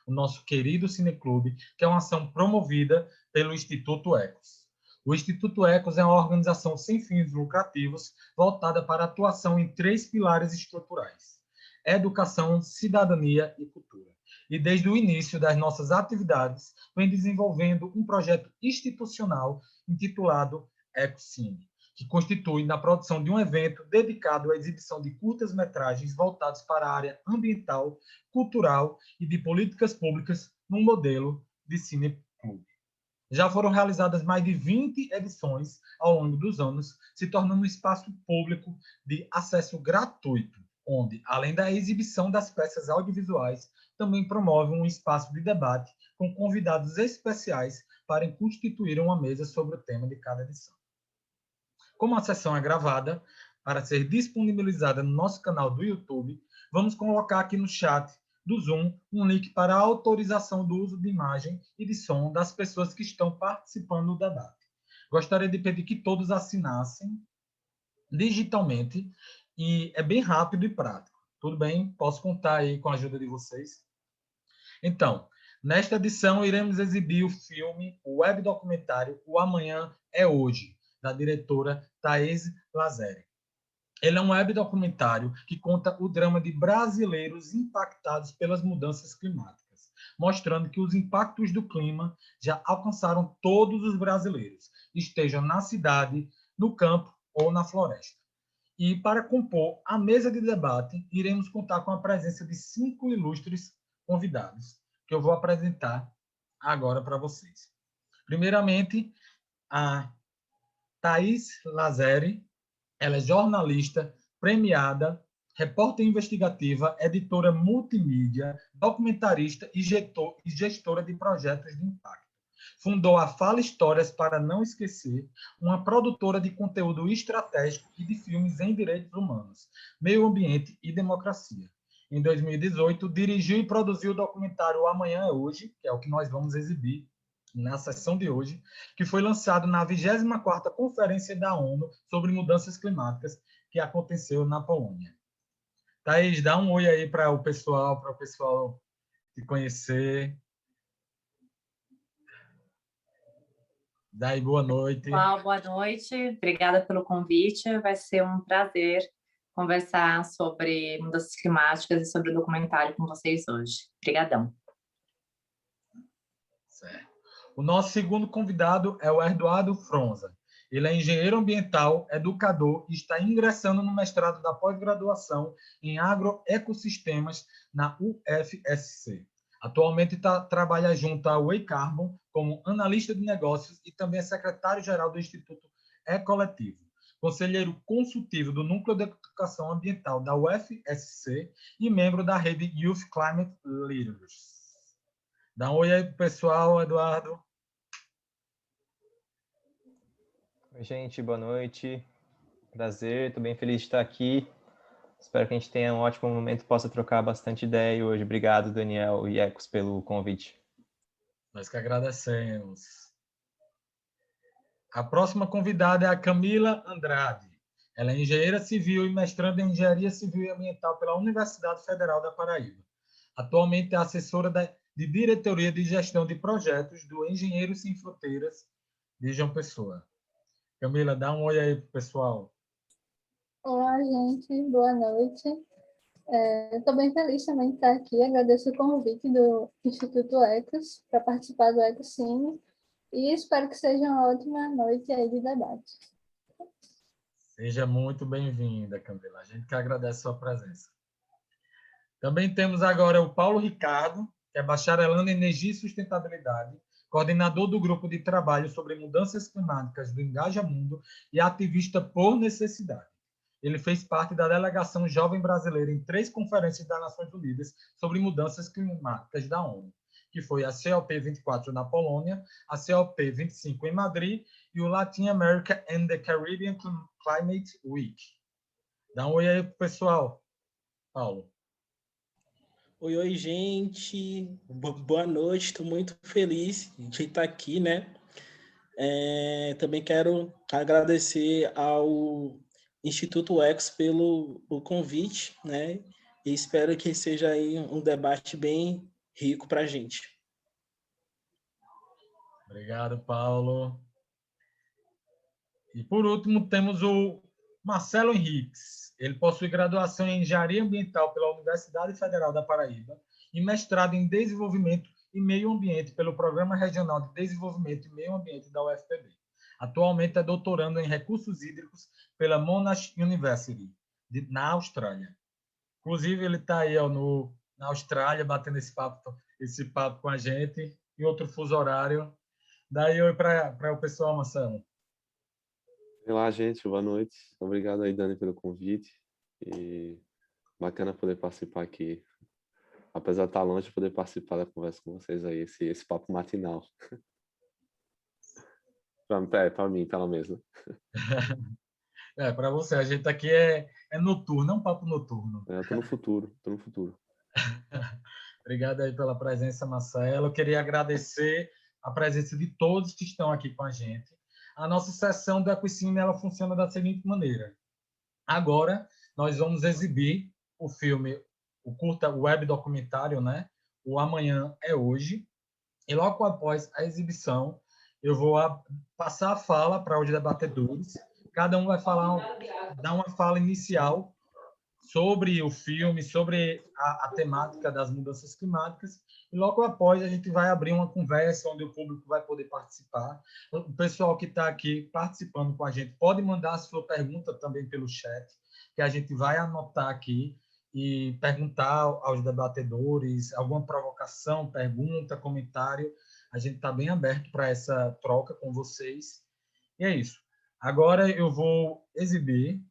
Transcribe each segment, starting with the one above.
o nosso querido Cineclube, que é uma ação promovida pelo Instituto Ecos. O Instituto Ecos é uma organização sem fins lucrativos voltada para a atuação em 3 pilares estruturais: educação, cidadania e cultura. E desde o início das nossas atividades, vem desenvolvendo um projeto institucional intitulado Ecocine, que constitui na produção de um evento dedicado à exibição de curtas-metragens voltados para a área ambiental, cultural e de políticas públicas num modelo de cineclube. Já foram realizadas mais de 20 edições ao longo dos anos, se tornando um espaço público de acesso gratuito, onde, além da exibição das peças audiovisuais, também promove um espaço de debate com convidados especiais para constituir uma mesa sobre o tema de cada edição. Como a sessão é gravada, para ser disponibilizada no nosso canal do YouTube, vamos colocar aqui no chat do Zoom um link para a autorização do uso de imagem e de som das pessoas que estão participando do debate. Gostaria de pedir que todos assinassem digitalmente e é bem rápido e prático. Tudo bem? Posso contar aí com a ajuda de vocês? Então, nesta edição iremos exibir o filme, o web documentário O Amanhã é Hoje, da diretora Thaís Lazeri. Ele é um web documentário que conta o drama de brasileiros impactados pelas mudanças climáticas, mostrando que os impactos do clima já alcançaram todos os brasileiros, estejam na cidade, no campo ou na floresta. E para compor a mesa de debate, iremos contar com a presença de 5 ilustres convidados, que eu vou apresentar agora para vocês. Primeiramente, a Thaís Lazeri. Ela é jornalista, premiada, repórter investigativa, editora multimídia, documentarista e gestora de projetos de impacto. Fundou a Fala Histórias para Não Esquecer, uma produtora de conteúdo estratégico e de filmes em direitos humanos, meio ambiente e democracia. Em 2018, dirigiu e produziu o documentário O Amanhã é Hoje, que é o que nós vamos exibir na sessão de hoje, que foi lançado na 24ª Conferência da ONU sobre Mudanças Climáticas, que aconteceu na Polônia. Thaís, dá um oi aí para o pessoal te conhecer. Daí, boa noite. Pessoal, boa noite. Obrigada pelo convite. Vai ser um prazer conversar sobre mudanças climáticas e sobre o documentário com vocês hoje. Obrigadão. Certo. O nosso segundo convidado é o Eduardo Fronza. Ele é engenheiro ambiental, educador e está ingressando no mestrado da pós-graduação em agroecossistemas na UFSC. Atualmente trabalha junto à Way Carbon como analista de negócios e também é secretário-geral do Instituto Ecoletivo, conselheiro consultivo do Núcleo de Educação Ambiental da UFSC e membro da rede Youth Climate Leaders. Dá um oi aí pro pessoal, Eduardo. Oi, gente, boa noite. Prazer, estou bem feliz de estar aqui. Espero que a gente tenha um ótimo momento e possa trocar bastante ideia hoje. Obrigado, Daniel e Ecos, pelo convite. Nós que agradecemos. A próxima convidada é a Camila Andrade. Ela é engenheira civil e mestranda em engenharia civil e ambiental pela Universidade Federal da Paraíba. Atualmente é assessora de diretoria de gestão de projetos do Engenheiros Sem Fronteiras de João Pessoa. Camila, dá um oi aí pro pessoal. Olá, gente. Boa noite. Estou bem feliz também de estar aqui. Agradeço o convite do Instituto Ecos para participar do Ecocine e espero que seja uma ótima noite aí de debate. Seja muito bem-vinda, Camila. A gente que agradece a sua presença. Também temos agora o Paulo Ricardo, que é bacharelando em Energia e Sustentabilidade, coordenador do grupo de trabalho sobre mudanças climáticas do Engaja Mundo e ativista por necessidade. Ele fez parte da delegação jovem brasileira em 3 conferências das Nações Unidas sobre mudanças climáticas da ONU, que foi a COP24 na Polônia, a COP25 em Madrid e o Latin America and the Caribbean Climate Week. Dá um oi aí pro pessoal, Paulo. Oi, gente. Boa noite. Estou muito feliz de estar aqui, né? Também quero agradecer ao Instituto Ecos pelo convite, né? E espero que seja aí um debate bem rico para a gente. Obrigado, Paulo. E, por último, temos o Marcelo Henriques. Ele possui graduação em Engenharia Ambiental pela Universidade Federal da Paraíba e mestrado em Desenvolvimento e Meio Ambiente pelo Programa Regional de Desenvolvimento e Meio Ambiente da UFPB. Atualmente é doutorando em Recursos Hídricos pela Monash University, na Austrália. Inclusive, ele está aí na Austrália, batendo esse papo com a gente, em outro fuso horário. Daí, oi para o pessoal, Marcelo. Olá, gente, boa noite. Obrigado aí, Dani, pelo convite. E bacana poder participar aqui. Apesar de estar longe, poder participar da conversa com vocês aí, esse papo matinal. Para mim, pelo menos. Para você, a gente aqui é noturno, é um papo noturno. Eu tô no futuro. Obrigado aí pela presença, Marcelo. Eu queria agradecer a presença de todos que estão aqui com a gente. A nossa sessão do Equicine, ela funciona da seguinte maneira. Agora, nós vamos exibir o filme, o curta web documentário, né? O Amanhã é Hoje. E logo após a exibição, eu vou passar a fala para os debatedores. Cada um vai dar uma fala inicial sobre o filme, sobre a temática das mudanças climáticas, e logo após a gente vai abrir uma conversa onde o público vai poder participar. O pessoal que está aqui participando com a gente pode mandar a sua pergunta também pelo chat, que a gente vai anotar aqui e perguntar aos debatedores, alguma provocação, pergunta, comentário. A gente está bem aberto para essa troca com vocês. E é isso. Agora eu vou exibir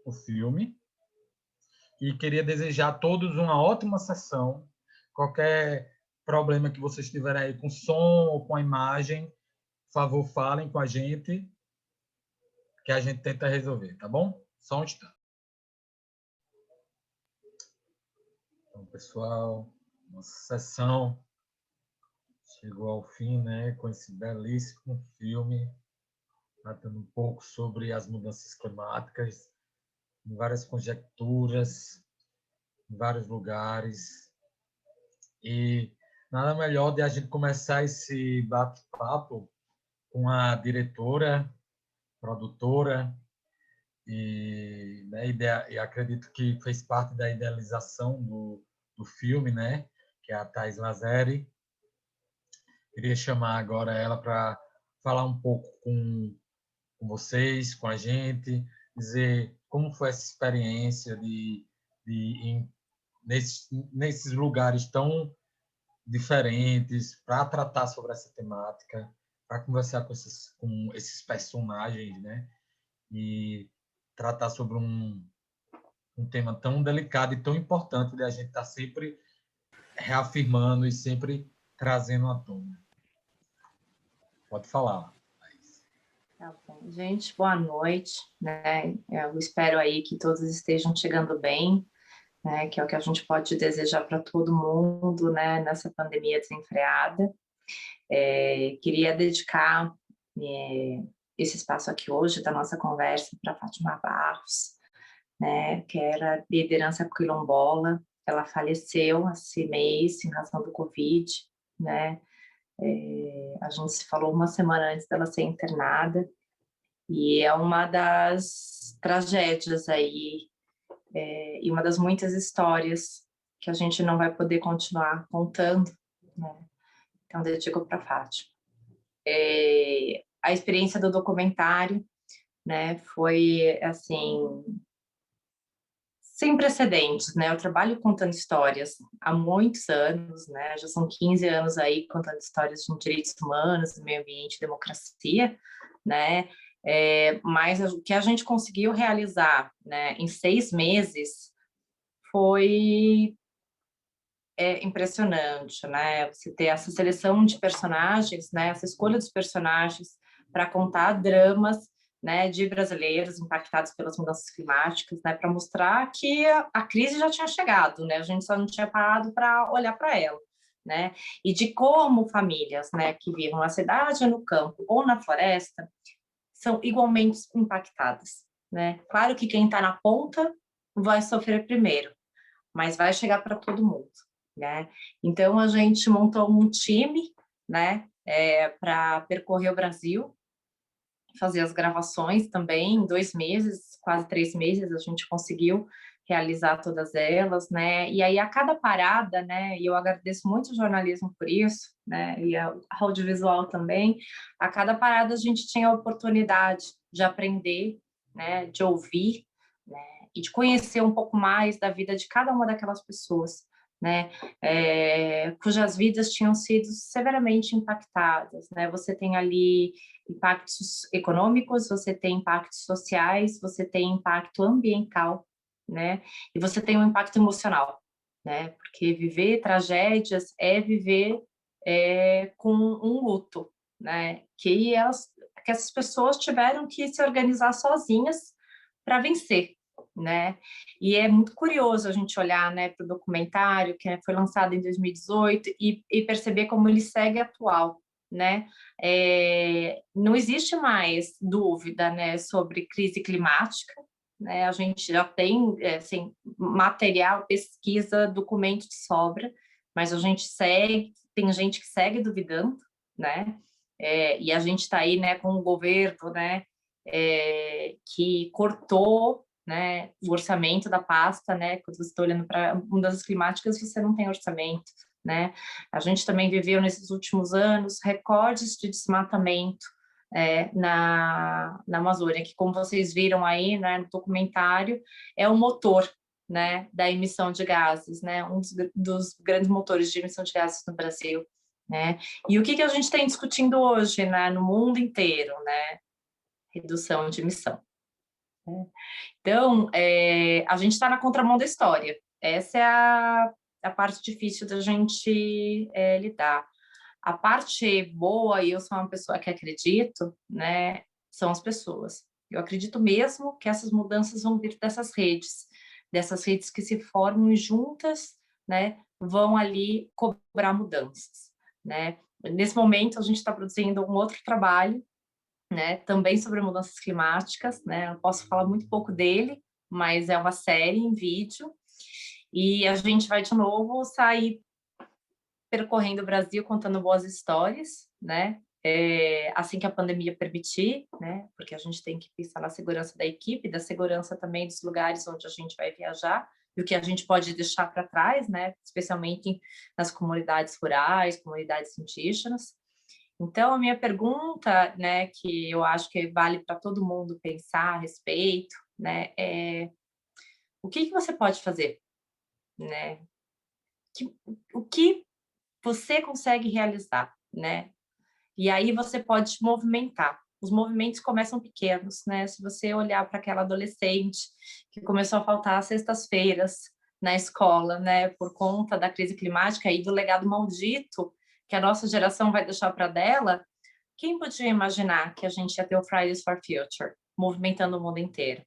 o filme e queria desejar a todos uma ótima sessão. Qualquer problema que vocês tiverem aí com som ou com a imagem, por favor, falem com a gente, que a gente tenta resolver, tá bom? Só um instante. Então, pessoal, nossa sessão chegou ao fim, né, com esse belíssimo filme, tratando um pouco sobre as mudanças climáticas, em várias conjecturas, em vários lugares. E nada melhor de a gente começar esse bate-papo com a diretora, produtora, e acredito que fez parte da idealização do filme, né? Que é a Thais Lazeri. Queria chamar agora ela para falar um pouco com vocês, com a gente, dizer como foi essa experiência nesses lugares tão diferentes, para tratar sobre essa temática, para conversar com esses personagens, né? E tratar sobre um tema tão delicado e tão importante de a gente estar sempre reafirmando e sempre trazendo à tona. Pode falar. Tá bom. Gente, boa noite, né? Eu espero aí que todos estejam chegando bem, né? Que é o que a gente pode desejar para todo mundo, né? Nessa pandemia desenfreada. Queria dedicar esse espaço aqui hoje da nossa conversa para Fátima Barros, né? Que era liderança quilombola. Ela faleceu esse mês em razão do Covid, né? A gente se falou uma semana antes dela ser internada, e é uma das tragédias aí, e uma das muitas histórias que a gente não vai poder continuar contando, né? Então, dedico para a Fátima. A experiência do documentário, né, foi, assim, sem precedentes, né? Eu trabalho contando histórias há muitos anos, né? Já são 15 anos aí contando histórias de direitos humanos, meio ambiente, democracia, né? Mas o que a gente conseguiu realizar, né, em 6 meses foi impressionante, né? Você ter essa seleção de personagens, né? Essa escolha dos personagens para contar dramas, né, de brasileiros impactados pelas mudanças climáticas, né, para mostrar que a crise já tinha chegado, né? A gente só não tinha parado para olhar para ela, né? E de como famílias, né, que vivem na cidade, no campo ou na floresta são igualmente impactadas, né? Claro que quem está na ponta vai sofrer primeiro, mas vai chegar para todo mundo, né? Então, a gente montou um time, né, para percorrer o Brasil, fazer as gravações também, em 2 meses, quase 3 meses, a gente conseguiu realizar todas elas, né? E aí, a cada parada, né, e eu agradeço muito o jornalismo por isso, né, e a audiovisual também, a cada parada a gente tinha a oportunidade de aprender, né, de ouvir, né, e de conhecer um pouco mais da vida de cada uma daquelas pessoas, né, cujas vidas tinham sido severamente impactadas, né? Você tem ali impactos econômicos, você tem impactos sociais, você tem impacto ambiental, né? E você tem um impacto emocional, né? Porque viver tragédias é viver com um luto, né? Que essas pessoas tiveram que se organizar sozinhas para vencer, né? E é muito curioso a gente olhar, né, para o documentário que foi lançado em 2018 e perceber como ele segue atual, né? Não existe mais dúvida, né, sobre crise climática, né? A gente já tem assim, material, pesquisa, documento de sobra, mas a gente segue, tem gente que segue duvidando, né? E a gente está aí, né, com um governo, né, que cortou, né, o orçamento da pasta, né? Quando você está olhando para mudanças climáticas, você não tem orçamento, né? A gente também viveu nesses últimos anos recordes de desmatamento na Amazônia, que, como vocês viram aí, né, no documentário, é o motor, né, da emissão de gases, né? Um dos grandes motores de emissão de gases no Brasil, né? E o que a gente tem discutindo hoje, né, no mundo inteiro, né? Redução de emissão. Então, a gente está na contramão da história. Essa é a parte difícil da gente lidar. A parte boa, e eu sou uma pessoa que acredito, né, são as pessoas. Eu acredito mesmo que essas mudanças vão vir dessas redes que se formam e juntas, né, vão ali cobrar mudanças, né? Nesse momento, a gente está produzindo um outro trabalho, né, também sobre mudanças climáticas, né? Eu posso falar muito pouco dele, mas é uma série em vídeo, e a gente vai de novo sair percorrendo o Brasil contando boas histórias, né? Assim que a pandemia permitir, né? Porque a gente tem que pensar na segurança da equipe, da segurança também dos lugares onde a gente vai viajar e o que a gente pode deixar para trás, né? Especialmente nas comunidades rurais, comunidades indígenas. Então, a minha pergunta, né, que eu acho que vale para todo mundo pensar a respeito, né, o que você pode fazer, né? O que você consegue realizar, né? E aí você pode movimentar. Os movimentos começam pequenos, né? Se você olhar para aquela adolescente que começou a faltar às sextas-feiras na escola, né, por conta da crise climática e do legado maldito que a nossa geração vai deixar para dela, quem podia imaginar que a gente ia ter o Fridays for Future movimentando o mundo inteiro?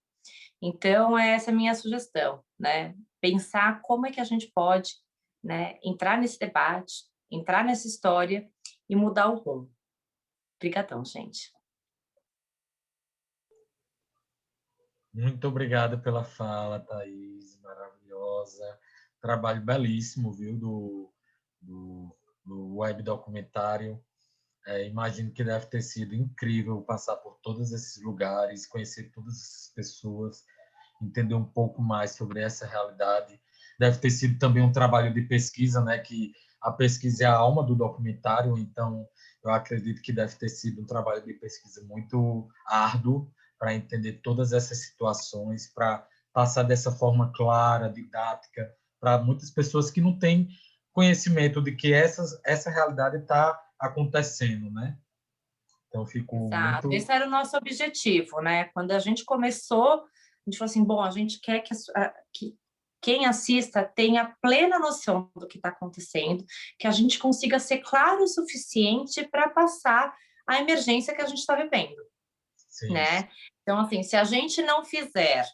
Então, essa é a minha sugestão, né? Pensar como é que a gente pode, né, entrar nesse debate, entrar nessa história e mudar o rumo. Obrigadão, gente. Muito obrigado pela fala, Thaís, maravilhosa. Trabalho belíssimo, viu, do web documentário. Imagino que deve ter sido incrível passar por todos esses lugares, conhecer todas essas pessoas, entender um pouco mais sobre essa realidade. Deve ter sido também um trabalho de pesquisa, né, que a pesquisa é a alma do documentário, então eu acredito que deve ter sido um trabalho de pesquisa muito árduo para entender todas essas situações, para passar dessa forma clara, didática, para muitas pessoas que não têm conhecimento de que essa realidade está acontecendo, né? Então, eu fico Exato. muito... Esse era o nosso objetivo, né? Quando a gente começou, a gente falou assim, bom, a gente quer que quem assista tenha plena noção do que está acontecendo, que a gente consiga ser claro o suficiente para passar a emergência que a gente está vivendo, Sim. né? Então, assim, se a gente não fizer,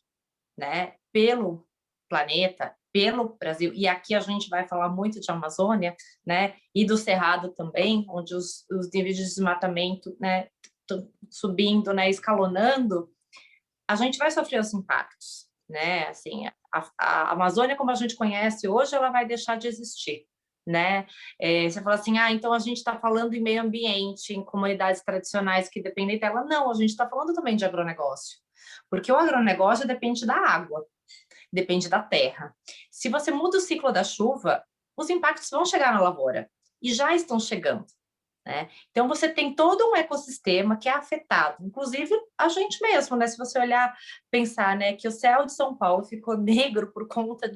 né, pelo planeta, pelo Brasil, e aqui a gente vai falar muito de Amazônia, né, e do Cerrado também, onde os níveis de desmatamento, né, estão subindo, né, escalonando, a gente vai sofrer os impactos, né, assim, a Amazônia, como a gente conhece hoje, ela vai deixar de existir, né? Você fala assim, então a gente está falando em meio ambiente, em comunidades tradicionais que dependem dela. Não, a gente está falando também de agronegócio, porque o agronegócio depende da água, depende da terra. Se você muda o ciclo da chuva, os impactos vão chegar na lavoura, e já estão chegando, né? Então, você tem todo um ecossistema que é afetado, inclusive a gente mesmo, né? Se você olhar, pensar, né, que o céu de São Paulo ficou negro por conta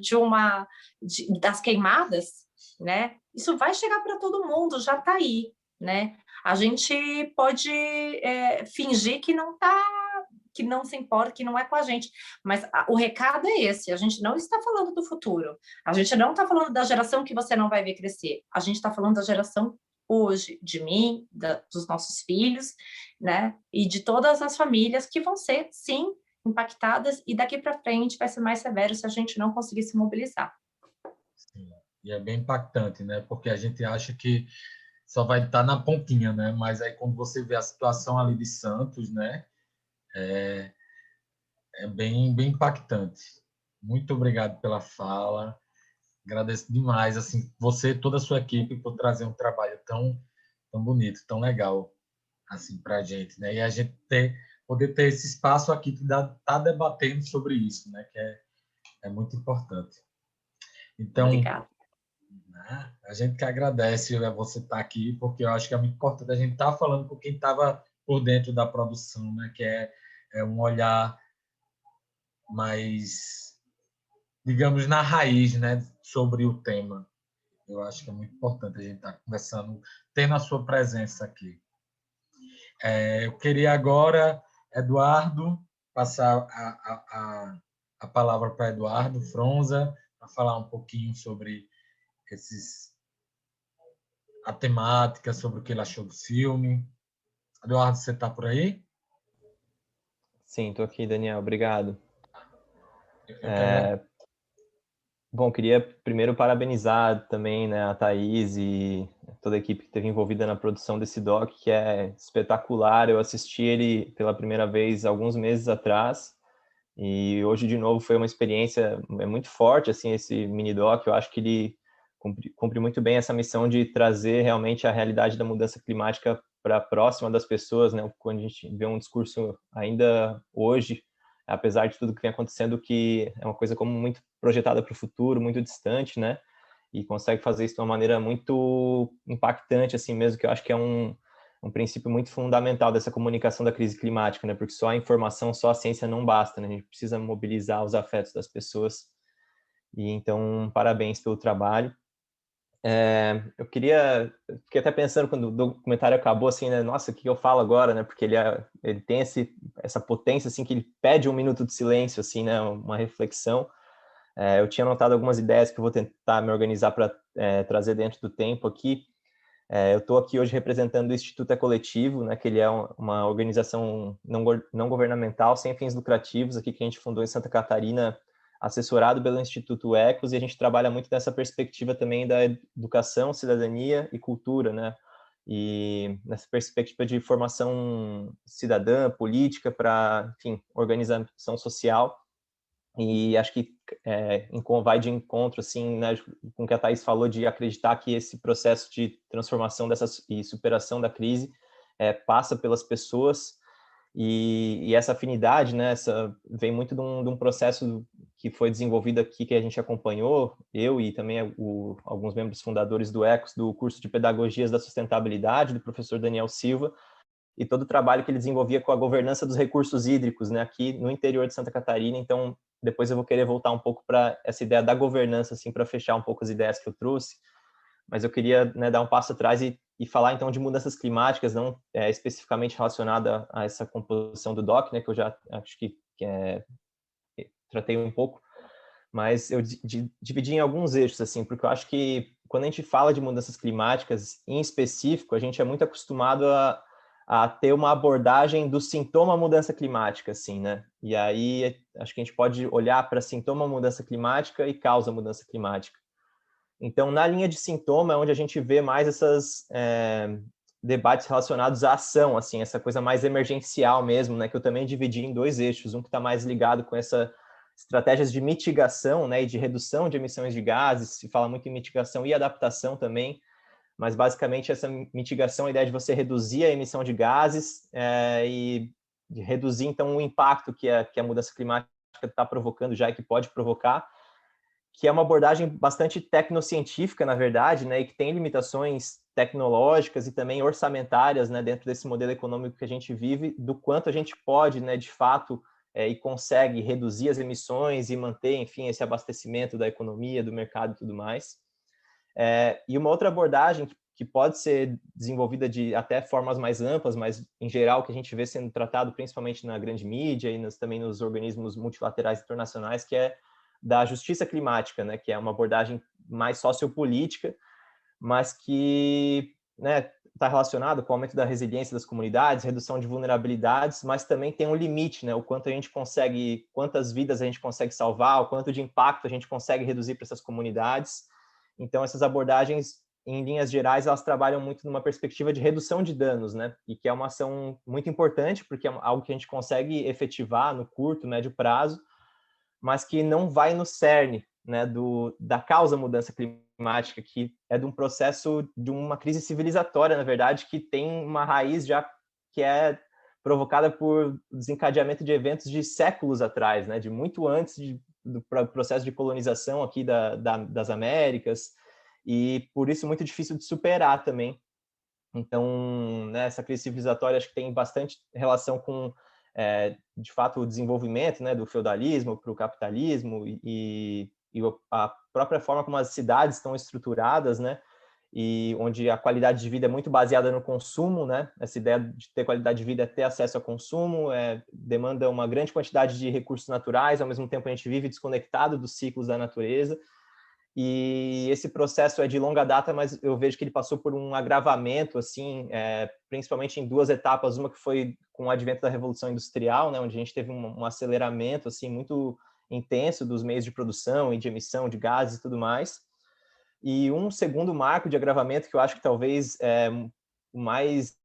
das queimadas, né? Isso vai chegar para todo mundo, já está aí, né? A gente pode fingir que não está, que não se importa, que não é com a gente, mas o recado é esse: a gente não está falando do futuro, a gente não está falando da geração que você não vai ver crescer, a gente está falando da geração hoje, de mim, dos nossos filhos, né, e de todas as famílias que vão ser, sim, impactadas, e daqui para frente vai ser mais severo se a gente não conseguir se mobilizar. Sim. E é bem impactante, né? Porque a gente acha que só vai estar na pontinha, né? Mas aí quando você vê a situação ali de Santos, né? É bem impactante. Muito obrigado pela fala. Agradeço demais, assim, você e toda a sua equipe por trazer um trabalho tão bonito, tão legal, assim, para a gente, né? E a gente poder ter esse espaço aqui que tá debatendo sobre isso, né? Que é muito importante. Então, Obrigada. né, a gente que agradece você estar aqui, porque eu acho que é muito importante a gente estar falando com quem estava por dentro da produção, né? Que é um olhar mais, digamos, na raiz, né? Sobre o tema. Eu acho que é muito importante a gente estar conversando, tendo a sua presença aqui. Eu queria agora, Eduardo, passar a palavra para Eduardo Fronza, para falar um pouquinho sobre a temática, sobre o que ele achou do filme. Eduardo, você está por aí? Sim, estou aqui, Daniel. Obrigado. Eu quero... Bom, queria primeiro parabenizar também, né, a Thaís e toda a equipe que esteve envolvida na produção desse doc, que é espetacular. Eu assisti ele pela primeira vez alguns meses atrás e hoje, de novo, foi uma experiência muito forte, assim, esse mini doc. Eu acho que ele cumpre muito bem essa missão de trazer realmente a realidade da mudança climática para próxima das pessoas, né? Quando a gente vê um discurso ainda hoje, apesar de tudo que vem acontecendo, que é uma coisa como muito projetada para o futuro, muito distante, né? E consegue fazer isso de uma maneira muito impactante, assim mesmo, que eu acho que é um princípio muito fundamental dessa comunicação da crise climática, né? Porque só a informação, só a ciência não basta, né? A gente precisa mobilizar os afetos das pessoas. E então, parabéns pelo trabalho. Eu fiquei até pensando quando o documentário acabou, assim, né? Nossa, o que eu falo agora, né? Porque ele tem essa potência, assim, que ele pede um minuto de silêncio, assim, né? Uma reflexão. Eu tinha anotado algumas ideias que eu vou tentar me organizar para trazer dentro do tempo aqui. Eu estou aqui hoje representando o Instituto É Coletivo, né? Que ele é uma organização não governamental, sem fins lucrativos, aqui que a gente fundou em Santa Catarina, assessorado pelo Instituto Ecos, e a gente trabalha muito nessa perspectiva também da educação, cidadania e cultura, né? E nessa perspectiva de formação cidadã, política, para, enfim, organização social. E acho que vai de encontro, assim, né, com o que a Thaís falou, de acreditar que esse processo de transformação e superação da crise passa pelas pessoas. E essa afinidade, né, vem muito de um processo que foi desenvolvido aqui, que a gente acompanhou, eu e também alguns membros fundadores do ECOS, do curso de Pedagogias da Sustentabilidade, do professor Daniel Silva, e todo o trabalho que ele desenvolvia com a governança dos recursos hídricos, né, aqui no interior de Santa Catarina. Então, depois eu vou querer voltar um pouco para essa ideia da governança, assim, para fechar um pouco as ideias que eu trouxe. Mas eu queria, né, dar um passo atrás e falar, então, de mudanças climáticas, não especificamente relacionada a essa composição do DOC, né, que eu já acho que tratei um pouco, mas eu dividi em alguns eixos, assim, porque eu acho que quando a gente fala de mudanças climáticas, em específico, a gente é muito acostumado a ter uma abordagem do sintoma mudança climática, assim, né? E aí acho que a gente pode olhar para sintoma mudança climática e causa mudança climática. Então, na linha de sintoma é onde a gente vê mais esses debates relacionados à ação, assim, essa coisa mais emergencial mesmo, né? Que eu também dividi em dois eixos, um que está mais ligado com essa estratégias de mitigação, né, e de redução de emissões de gases. Se fala muito em mitigação e adaptação também, mas basicamente essa mitigação, a ideia de você reduzir a emissão de gases e de reduzir então o impacto que a mudança climática está provocando já e que pode provocar, que é uma abordagem bastante tecnocientífica, na verdade, né, e que tem limitações tecnológicas e também orçamentárias, né, dentro desse modelo econômico que a gente vive, do quanto a gente pode, né, de fato, e consegue reduzir as emissões e manter, enfim, esse abastecimento da economia, do mercado e tudo mais. E uma outra abordagem que pode ser desenvolvida de até formas mais amplas, mas em geral que a gente vê sendo tratado principalmente na grande mídia e também nos organismos multilaterais internacionais, que é da justiça climática, né, que é uma abordagem mais sociopolítica, mas que, né, está relacionado com o aumento da resiliência das comunidades, redução de vulnerabilidades, mas também tem um limite, né, o quanto a gente consegue, quantas vidas a gente consegue salvar, o quanto de impacto a gente consegue reduzir para essas comunidades. Então, essas abordagens, em linhas gerais, elas trabalham muito numa perspectiva de redução de danos, né, e que é uma ação muito importante, porque é algo que a gente consegue efetivar no curto, médio prazo, mas que não vai no cerne, né, da causa mudança climática, que é de um processo de uma crise civilizatória, na verdade, que tem uma raiz já que é provocada por desencadeamento de eventos de séculos atrás, né, de muito antes do processo de colonização aqui das Américas, e por isso muito difícil de superar também. Então, né, essa crise civilizatória acho que tem bastante relação com de fato, o desenvolvimento, né, do feudalismo para o capitalismo e a própria forma como as cidades estão estruturadas, né, e onde a qualidade de vida é muito baseada no consumo, né, essa ideia de ter qualidade de vida é ter acesso ao consumo, demanda uma grande quantidade de recursos naturais, ao mesmo tempo a gente vive desconectado dos ciclos da natureza, e esse processo é de longa data, mas eu vejo que ele passou por um agravamento, assim, principalmente em duas etapas, uma que foi com o advento da Revolução Industrial, né, onde a gente teve um aceleramento, assim, muito intenso dos meios de produção e de emissão de gases e tudo mais, e um segundo marco de agravamento que eu acho que talvez é o mais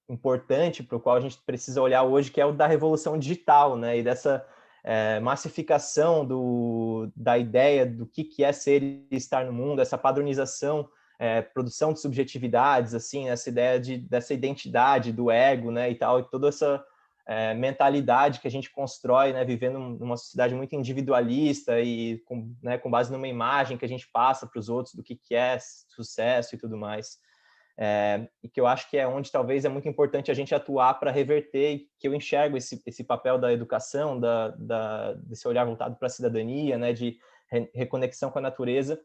importante para o qual a gente precisa olhar hoje, que é o da revolução digital, né, e dessa massificação da ideia do que é ser e estar no mundo, essa padronização, produção de subjetividades, assim, essa ideia dessa identidade do ego, né, e tal, e toda essa mentalidade que a gente constrói, né, vivendo numa sociedade muito individualista e com base numa imagem que a gente passa para os outros do que é sucesso e tudo mais. E que eu acho que é onde talvez é muito importante a gente atuar para reverter, e que eu enxergo esse papel da educação, desse olhar voltado para a cidadania, né, de reconexão com a natureza,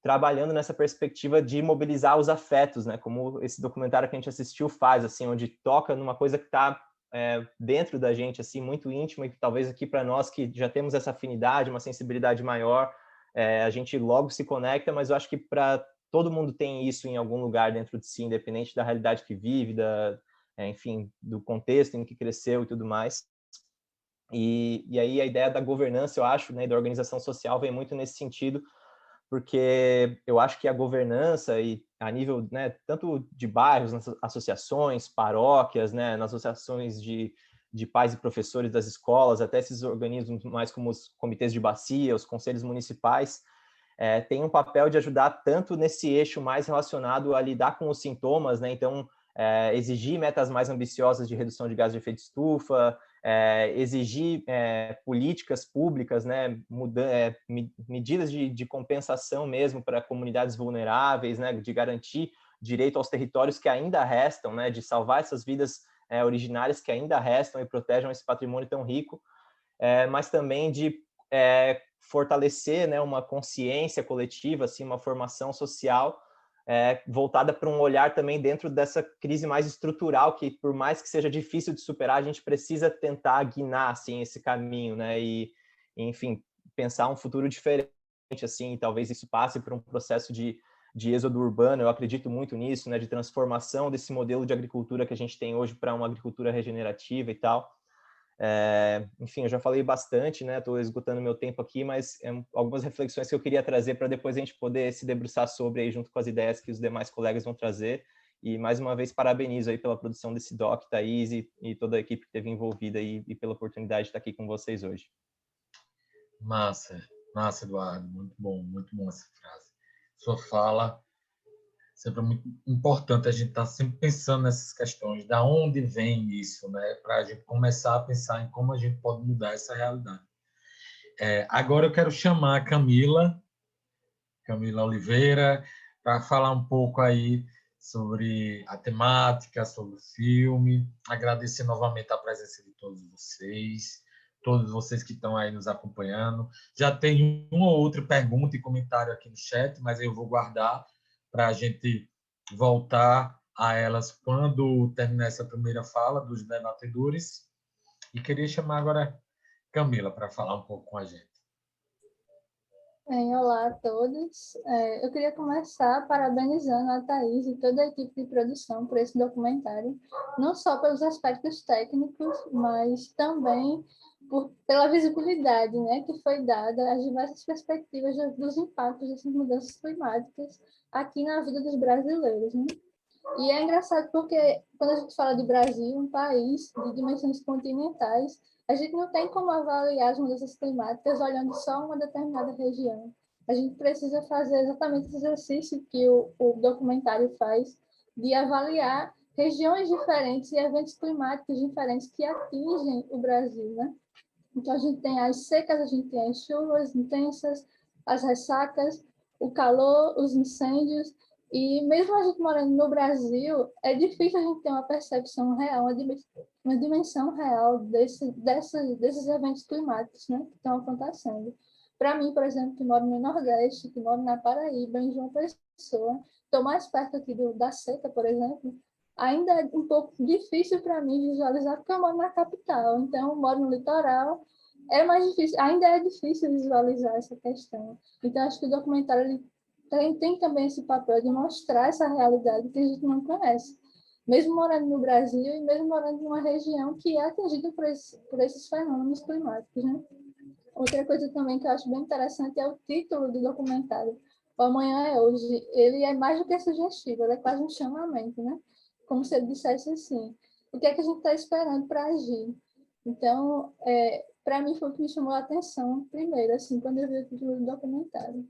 trabalhando nessa perspectiva de mobilizar os afetos, né, como esse documentário que a gente assistiu faz, assim, onde toca numa coisa que está dentro da gente, assim, muito íntima, e que talvez aqui para nós que já temos essa afinidade, uma sensibilidade maior, a gente logo se conecta, mas eu acho que para todo mundo tem isso em algum lugar dentro de si, independente da realidade que vive, enfim, do contexto em que cresceu e tudo mais. E aí a ideia da governança, eu acho, né, da organização social vem muito nesse sentido, porque eu acho que a governança, e a nível, né, tanto de bairros, nas associações, paróquias, né, nas associações de pais e professores das escolas, até esses organismos mais como os comitês de bacia, os conselhos municipais, tem um papel de ajudar tanto nesse eixo mais relacionado a lidar com os sintomas, né? Então, exigir metas mais ambiciosas de redução de gases de efeito estufa, exigir políticas públicas, né? Medidas de compensação mesmo para comunidades vulneráveis, né? De garantir direito aos territórios que ainda restam, né? De salvar essas vidas originárias que ainda restam e protejam esse patrimônio tão rico, mas também de fortalecer, né, uma consciência coletiva, assim, uma formação social voltada para um olhar também dentro dessa crise mais estrutural, que por mais que seja difícil de superar, a gente precisa tentar guinar, assim, esse caminho, né, e enfim, pensar um futuro diferente, assim, e talvez isso passe por um processo de êxodo urbano. Eu acredito muito nisso, né, de transformação desse modelo de agricultura que a gente tem hoje para uma agricultura regenerativa e tal. Enfim, eu já falei bastante, né? Estou esgotando meu tempo aqui, mas algumas reflexões que eu queria trazer para depois a gente poder se debruçar sobre aí junto com as ideias que os demais colegas vão trazer. E, mais uma vez, parabenizo aí pela produção desse doc, Thaís, e toda a equipe que esteve envolvida aí, e pela oportunidade de estar aqui com vocês hoje. Massa, massa, Eduardo. Muito bom essa frase. Sua fala sempre é muito importante a gente estar sempre pensando nessas questões, da onde vem isso, né? Para a gente começar a pensar em como a gente pode mudar essa realidade. Agora eu quero chamar a Camila Oliveira, para falar um pouco aí sobre a temática, sobre o filme. Agradecer novamente a presença de todos vocês que estão aí nos acompanhando. Já tem uma ou outra pergunta e comentário aqui no chat, mas eu vou guardar para a gente voltar a elas quando terminar essa primeira fala dos debatedores. E queria chamar agora Camila para falar um pouco com a gente. Bem, olá a todos. Eu queria começar parabenizando a Thaís e toda a equipe de produção por esse documentário, não só pelos aspectos técnicos, mas também pela visibilidade, né, que foi dada às diversas perspectivas dos impactos dessas mudanças climáticas aqui na vida dos brasileiros, né? E é engraçado porque, quando a gente fala de Brasil, um país de dimensões continentais, a gente não tem como avaliar as mudanças climáticas olhando só uma determinada região. A gente precisa fazer exatamente esse exercício que o documentário faz, de avaliar regiões diferentes e eventos climáticos diferentes que atingem o Brasil, né? Então, a gente tem as secas, a gente tem as chuvas intensas, as ressacas, o calor, os incêndios. E mesmo a gente morando no Brasil, é difícil a gente ter uma percepção real, uma dimensão real desses eventos climáticos, né, que estão acontecendo. Para mim, por exemplo, que moro no Nordeste, que moro na Paraíba, em João Pessoa, estou mais perto aqui da seca, por exemplo, ainda é um pouco difícil para mim visualizar, porque eu moro na capital, então eu moro no litoral, é mais difícil, ainda é difícil visualizar essa questão. Então, acho que o documentário ele tem também esse papel de mostrar essa realidade que a gente não conhece. Mesmo morando no Brasil e mesmo morando em uma região que é atingida por esses fenômenos climáticos, né? Outra coisa também que eu acho bem interessante é o título do documentário. O Amanhã é Hoje. Ele é mais do que sugestivo, ele é quase um chamamento, né? Como se ele dissesse assim, o que é que a gente está esperando para agir? Então, para mim foi o que me chamou a atenção primeiro, assim, quando eu vi o título do documentário.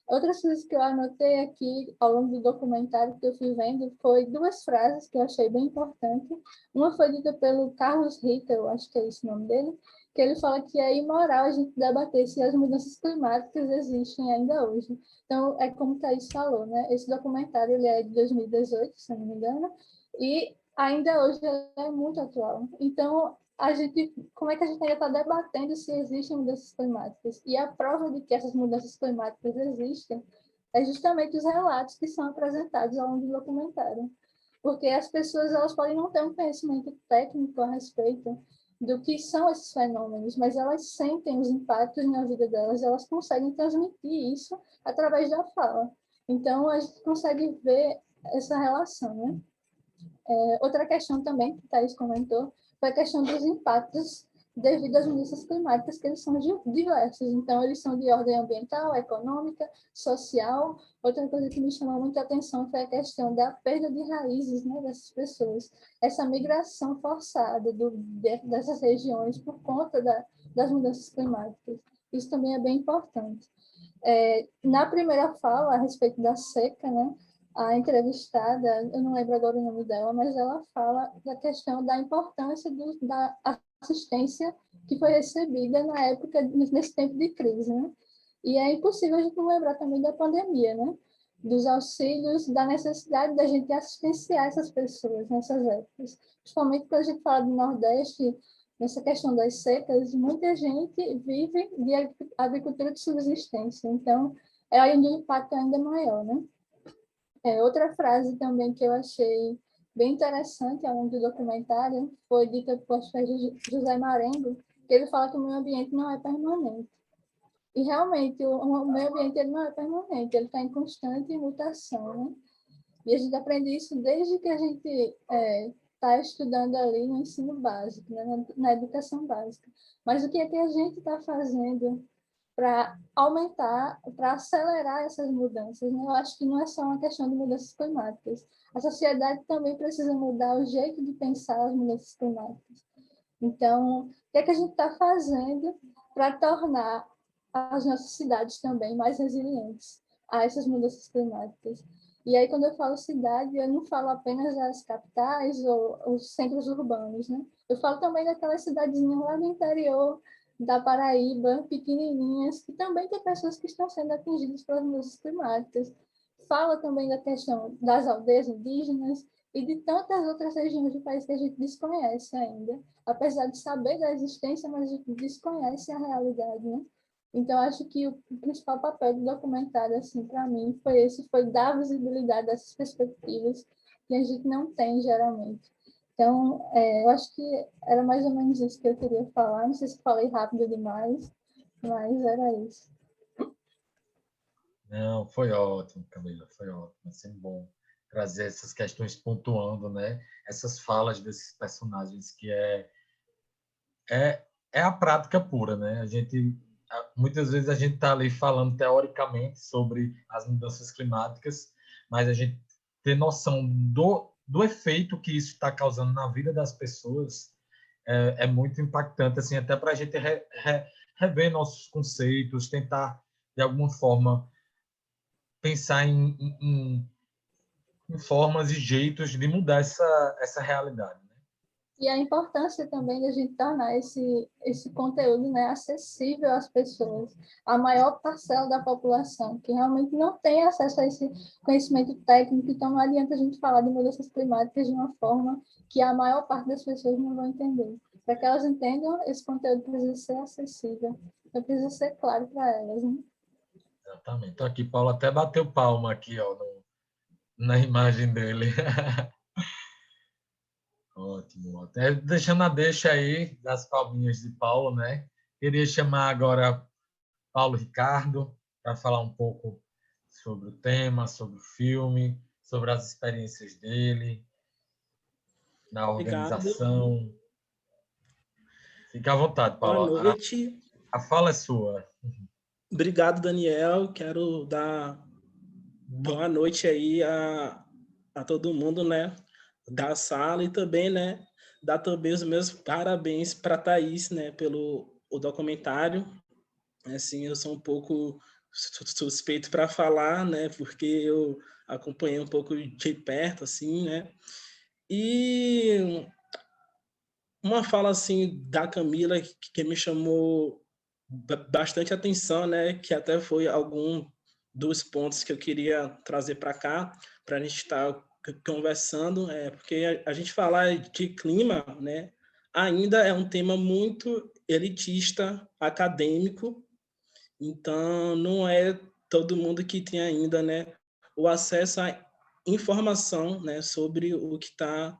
Outras coisas que eu anotei aqui ao longo do documentário que eu fui vendo foi duas frases que eu achei bem importantes. Uma foi dita pelo Carlos Ritter, eu acho que é esse o nome dele, que ele fala que é imoral a gente debater se as mudanças climáticas existem ainda hoje. Então, é como o Thaís falou, né? Esse documentário ele é de 2018, se não me engano, e ainda hoje ele é muito atual. Então, como é que a gente ainda está debatendo se existem mudanças climáticas? E a prova de que essas mudanças climáticas existem é justamente os relatos que são apresentados ao longo do documentário. Porque as pessoas elas podem não ter um conhecimento técnico a respeito do que são esses fenômenos, mas elas sentem os impactos na vida delas, elas conseguem transmitir isso através da fala. Então, a gente consegue ver essa relação, né? Outra questão também que o Thaís comentou foi a questão dos impactos devido às mudanças climáticas, que eles são diversos. Então, eles são de ordem ambiental, econômica, social. Outra coisa que me chamou muita atenção foi a questão da perda de raízes, né, dessas pessoas. Essa migração forçada dessas regiões por conta das mudanças climáticas. Isso também é bem importante. Na primeira fala, a respeito da seca, né, a entrevistada, eu não lembro agora o nome dela, mas ela fala da questão da importância da assistência que foi recebida na época, nesse tempo de crise, né? E é impossível a gente não lembrar também da pandemia, né? Dos auxílios, da necessidade da gente assistenciar essas pessoas nessas épocas. Principalmente quando a gente fala do Nordeste, nessa questão das secas, muita gente vive de agricultura de subsistência, então é ainda um impacto ainda maior, né? Outra frase também que eu achei bem interessante ao longo do documentário foi dita por José Marengo, que ele fala que o meio ambiente não é permanente. E realmente, o meio ambiente ele não é permanente, ele está em constante mutação, né? E a gente aprende isso desde que a gente está estudando ali no ensino básico, né? Na educação básica. Mas o que é que a gente está fazendo para aumentar, para acelerar essas mudanças, né? Eu acho que não é só uma questão de mudanças climáticas. A sociedade também precisa mudar o jeito de pensar as mudanças climáticas. Então, o que é que a gente está fazendo para tornar as nossas cidades também mais resilientes a essas mudanças climáticas? E aí, quando eu falo cidade, eu não falo apenas das capitais ou os centros urbanos, né? Eu falo também daquelas cidadezinhas lá no interior da Paraíba, pequenininhas, que também tem pessoas que estão sendo atingidas pelas mudanças climáticas. Fala também da questão das aldeias indígenas e de tantas outras regiões do país que a gente desconhece ainda, apesar de saber da existência, mas a gente desconhece a realidade, né? Então, acho que o principal papel do documentário, assim, para mim, foi esse, foi dar visibilidade a essas perspectivas que a gente não tem, geralmente. Então, eu acho que era mais ou menos isso que eu queria falar. Não sei se falei rápido demais, mas era isso. Não, foi ótimo, Camila, foi ótimo. É sempre bom trazer essas questões pontuando, né? Essas falas desses personagens que é a prática pura, né? Muitas vezes a gente está ali falando teoricamente sobre as mudanças climáticas, mas a gente ter noção do efeito que isso está causando na vida das pessoas é muito impactante, assim, até para a gente rever nossos conceitos, tentar, de alguma forma, pensar em formas e jeitos de mudar essa realidade. Né? E a importância também da gente tornar esse conteúdo, né, acessível às pessoas, a maior parcela da população, que realmente não tem acesso a esse conhecimento técnico, então não adianta a gente falar de mudanças climáticas de uma forma que a maior parte das pessoas não vão entender. Para que elas entendam, esse conteúdo precisa ser acessível, então precisa ser claro para elas. Né? Exatamente. Então, aqui, Paulo até bateu palma aqui, ó, na imagem dele. Ótimo, ótimo. Deixando a deixa aí das palminhas de Paulo, né? Queria chamar agora Paulo Ricardo para falar um pouco sobre o tema, sobre o filme, sobre as experiências dele na Obrigado. organização. Fica à vontade, Boa Paulo. noite. A fala é sua. Obrigado, Daniel. Quero dar boa noite aí a todo mundo, né, da sala e também, né, dar também os meus parabéns para a Thaís, né, pelo o documentário. Assim, eu sou um pouco suspeito para falar, né, porque eu acompanhei um pouco de perto, assim, né, e uma fala, assim, da Camila que me chamou bastante atenção, né, que até foi algum dos pontos que eu queria trazer para cá, para a gente estar conversando, porque a gente falar de clima, né, ainda é um tema muito elitista, acadêmico, então não é todo mundo que tem ainda, né, o acesso à informação, né, sobre o que está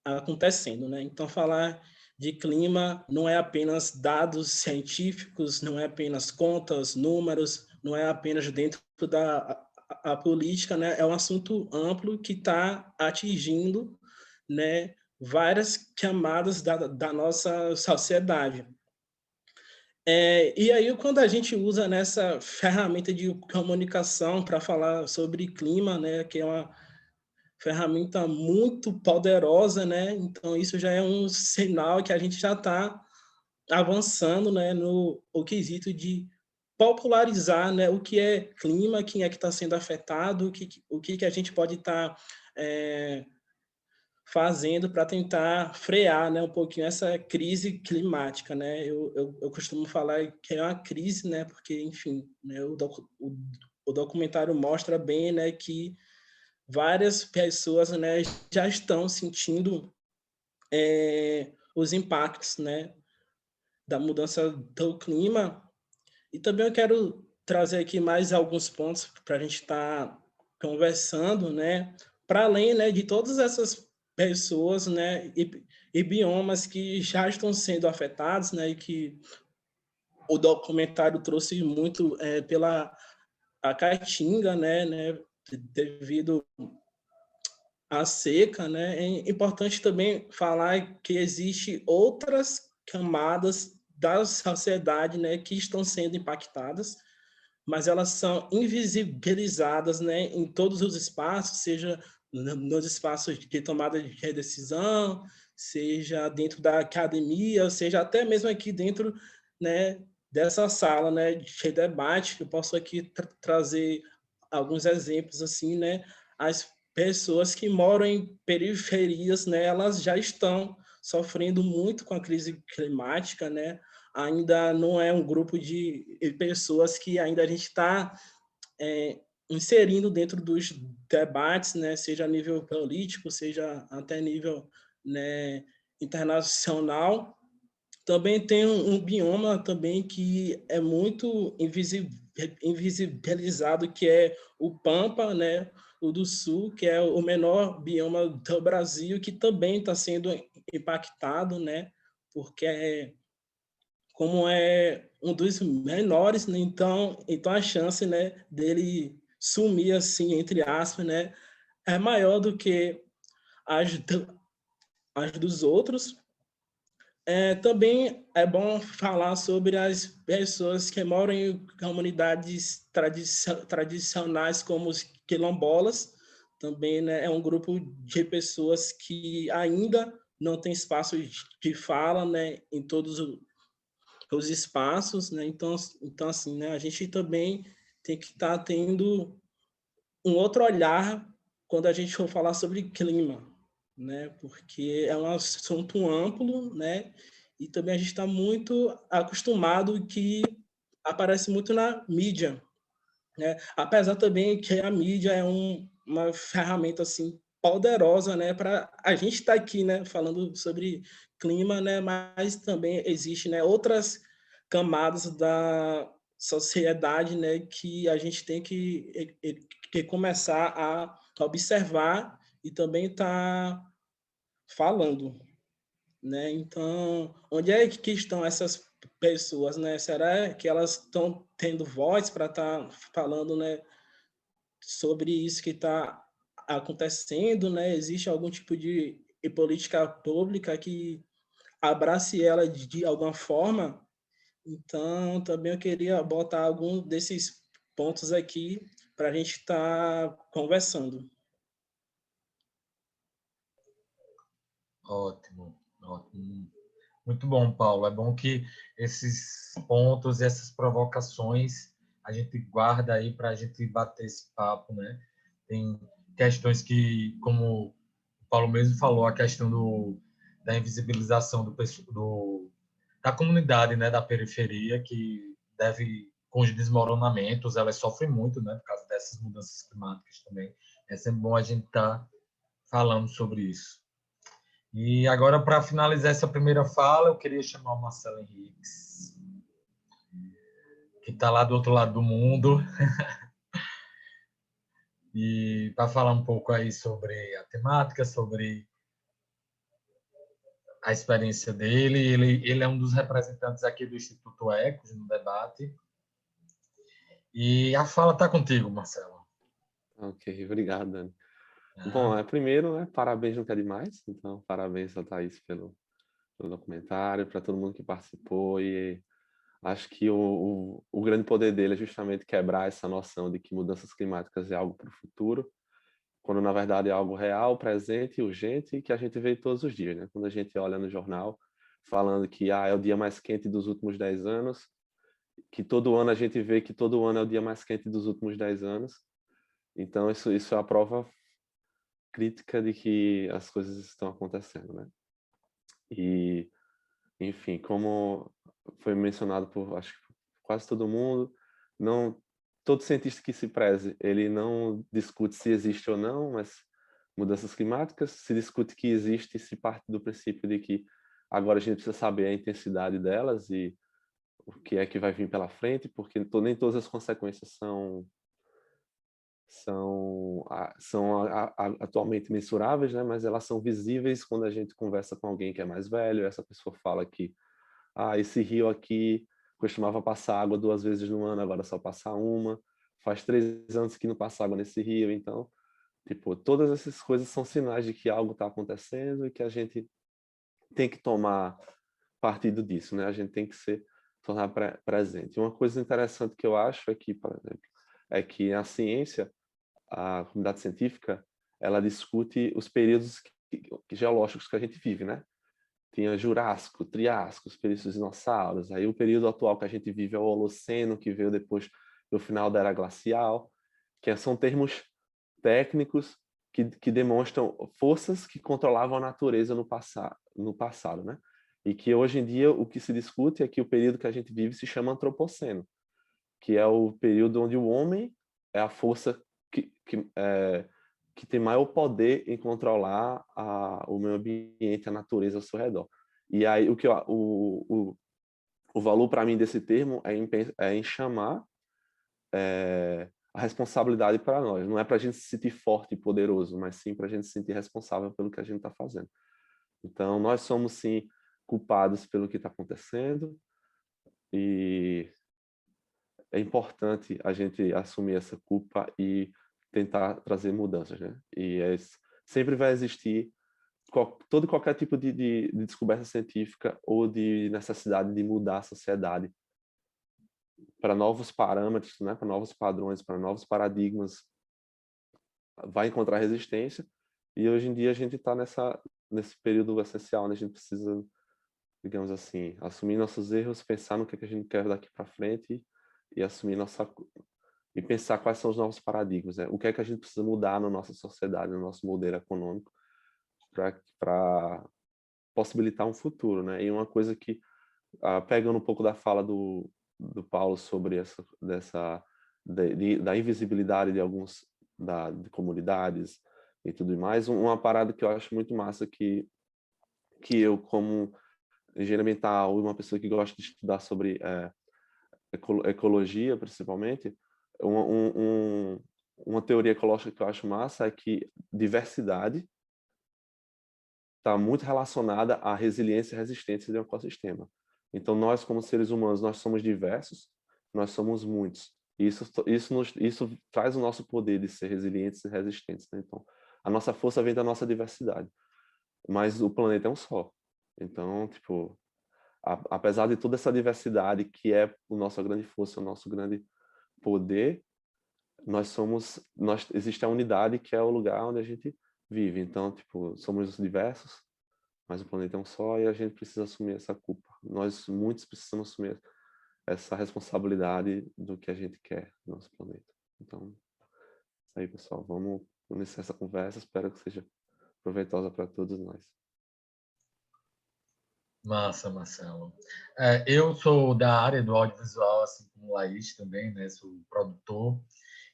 acontecendo, né? Então falar de clima não é apenas dados científicos, não é apenas contas, números, não é apenas dentro da a política, né? É um assunto amplo que está atingindo, né, várias camadas da nossa sociedade. E aí, quando a gente usa nessa ferramenta de comunicação para falar sobre clima, né, que é uma ferramenta muito poderosa, né? Então isso já é um sinal que a gente já está avançando, né, no o quesito de popularizar, né, o que é clima, quem é que está sendo afetado, o que a gente pode estar fazendo para tentar frear, né, um pouquinho essa crise climática, né? Eu costumo falar que é uma crise, né, porque, enfim, né, o documentário mostra bem, né, que várias pessoas, né, já estão sentindo os impactos, né, da mudança do clima. E também eu quero trazer aqui mais alguns pontos para a gente estar conversando, né, para além, né, de todas essas pessoas, né, e biomas que já estão sendo afetados, né, e que o documentário trouxe muito pela a caatinga, né, devido a seca, né? É importante também falar que existe outras camadas da sociedade, né, que estão sendo impactadas, mas elas são invisibilizadas, né, em todos os espaços, seja nos espaços de tomada de decisão, seja dentro da academia, seja até mesmo aqui dentro, né, dessa sala, né, de debate. Eu posso aqui trazer alguns exemplos assim, né, as pessoas que moram em periferias, né, elas já estão sofrendo muito com a crise climática, né? Ainda não é um grupo de pessoas que ainda a gente está inserindo dentro dos debates, né, seja a nível político, seja até nível, né, internacional. Também tem um bioma também que é muito invisibilizado, que é o Pampa, né, o do Sul, que é o menor bioma do Brasil, que também está sendo impactado, né, porque como é um dos menores, né, então a chance, né, dele sumir assim, entre aspas, né, é maior do que as dos outros. Também é bom falar sobre as pessoas que moram em comunidades tradicionais como os quilombolas. Também, né, é um grupo de pessoas que ainda não tem espaço de fala, né, em todos os espaços, né? Então assim, né, a gente também tem que estar tendo um outro olhar quando a gente for falar sobre clima, né? Porque é um assunto amplo, né? E também a gente está muito acostumado que aparece muito na mídia, né? Apesar também que a mídia é uma ferramenta assim poderosa, né? Para a gente estar aqui, né? Falando sobre clima, né? Mas também existe, né? Outras camadas da sociedade, né? Que a gente tem que começar a observar e também estar falando, né? Então, onde é que estão essas pessoas, né? Será que elas estão tendo voz para estar falando, né, sobre isso que está acontecendo, né? Existe algum tipo de política pública que abrace ela de alguma forma? Então, também eu queria botar algum desses pontos aqui para a gente estar conversando. Ótimo, ótimo. Muito bom, Paulo. É bom que esses pontos, essas provocações, a gente guarda aí para a gente bater esse papo, né? Tem questões que, como o Paulo mesmo falou, a questão da invisibilização da comunidade, né, da periferia, que deve, com os desmoronamentos, elas sofrem muito, né, por causa dessas mudanças climáticas também. É sempre bom a gente estar falando sobre isso. E agora, para finalizar essa primeira fala, eu queria chamar o Marcelo Henriques, que está lá do outro lado do mundo, e para falar um pouco aí sobre a temática, sobre a experiência dele. Ele é um dos representantes aqui do Instituto Ecos no debate. E a fala está contigo, Marcelo. Ok, obrigado, Dani. Bom, primeiro, né, parabéns nunca é demais. Então, parabéns a Thaís pelo documentário, para todo mundo que participou. E acho que o grande poder dele é justamente quebrar essa noção de que mudanças climáticas é algo para o futuro, quando na verdade é algo real, presente, urgente e que a gente vê todos os dias, né? Quando a gente olha no jornal falando que é o dia mais quente dos últimos 10 anos, que todo ano a gente vê que todo ano é o dia mais quente dos últimos 10 anos. Então isso é a prova crítica de que as coisas estão acontecendo, né? E, enfim, como foi mencionado por, acho que quase todo mundo, não todo cientista que se preze, ele não discute se existe ou não, mas mudanças climáticas, se discute que existe e se parte do princípio de que agora a gente precisa saber a intensidade delas e o que é que vai vir pela frente, porque nem todas as consequências são atualmente mensuráveis, né? Mas elas são visíveis quando a gente conversa com alguém que é mais velho. Essa pessoa fala que esse rio aqui costumava passar água 2 vezes no ano, agora só passa uma. Faz 3 anos que não passa água nesse rio. Então, tipo, todas essas coisas são sinais de que algo está acontecendo e que a gente tem que tomar partido disso, né? A gente tem que se tornar presente. Uma coisa interessante que eu acho é que, por exemplo, é que a ciência, a comunidade científica, ela discute os períodos geológicos que a gente vive, né? Tinha Jurássico, Triássico, os períodos dos dinossauros. Aí o período atual que a gente vive é o Holoceno, que veio depois do final da Era Glacial, que são termos técnicos que demonstram forças que controlavam a natureza no passado, né? E que hoje em dia o que se discute é que o período que a gente vive se chama Antropoceno, que é o período onde o homem é a força que tem maior poder em controlar o meio ambiente, a natureza ao seu redor. E aí o valor para mim desse termo é em chamar a responsabilidade para nós. Não é para a gente se sentir forte e poderoso, mas sim para a gente se sentir responsável pelo que a gente está fazendo. Então, nós somos, sim, culpados pelo que está acontecendo e é importante a gente assumir essa culpa e tentar trazer mudanças, né? E sempre vai existir qualquer tipo de descoberta científica ou de necessidade de mudar a sociedade para novos parâmetros, né? Para novos padrões, para novos paradigmas, vai encontrar resistência. E hoje em dia a gente está nesse período essencial, onde a gente precisa, digamos assim, assumir nossos erros, pensar no que a gente quer daqui para frente e assumir e pensar quais são os novos paradigmas, né? O que é que a gente precisa mudar na nossa sociedade, no nosso modelo econômico, para possibilitar um futuro, né? E uma coisa que, pegando um pouco da fala do Paulo sobre da invisibilidade de de comunidades e tudo mais, uma parada que eu acho muito massa que eu, como engenheiro ambiental, uma pessoa que gosta de estudar sobre ecologia, principalmente, uma teoria ecológica que eu acho massa é que diversidade está muito relacionada à resiliência e resistência de um ecossistema. Então, nós, como seres humanos, nós somos diversos, nós somos muitos. E isso traz o nosso poder de ser resilientes e resistentes, né? Então, a nossa força vem da nossa diversidade. Mas o planeta é um só. Então, tipo, apesar de toda essa diversidade que é a nossa grande força, o nosso grande poder, existe a unidade que é o lugar onde a gente vive. Então, tipo, somos diversos, mas o planeta é um só e a gente precisa assumir essa culpa. Nós, muitos, precisamos assumir essa responsabilidade do que a gente quer no nosso planeta. Então, é isso aí, pessoal. Vamos iniciar essa conversa. Espero que seja proveitosa para todos nós. Massa, Marcelo. Eu sou da área do audiovisual, assim como o Laís também, né? Sou produtor.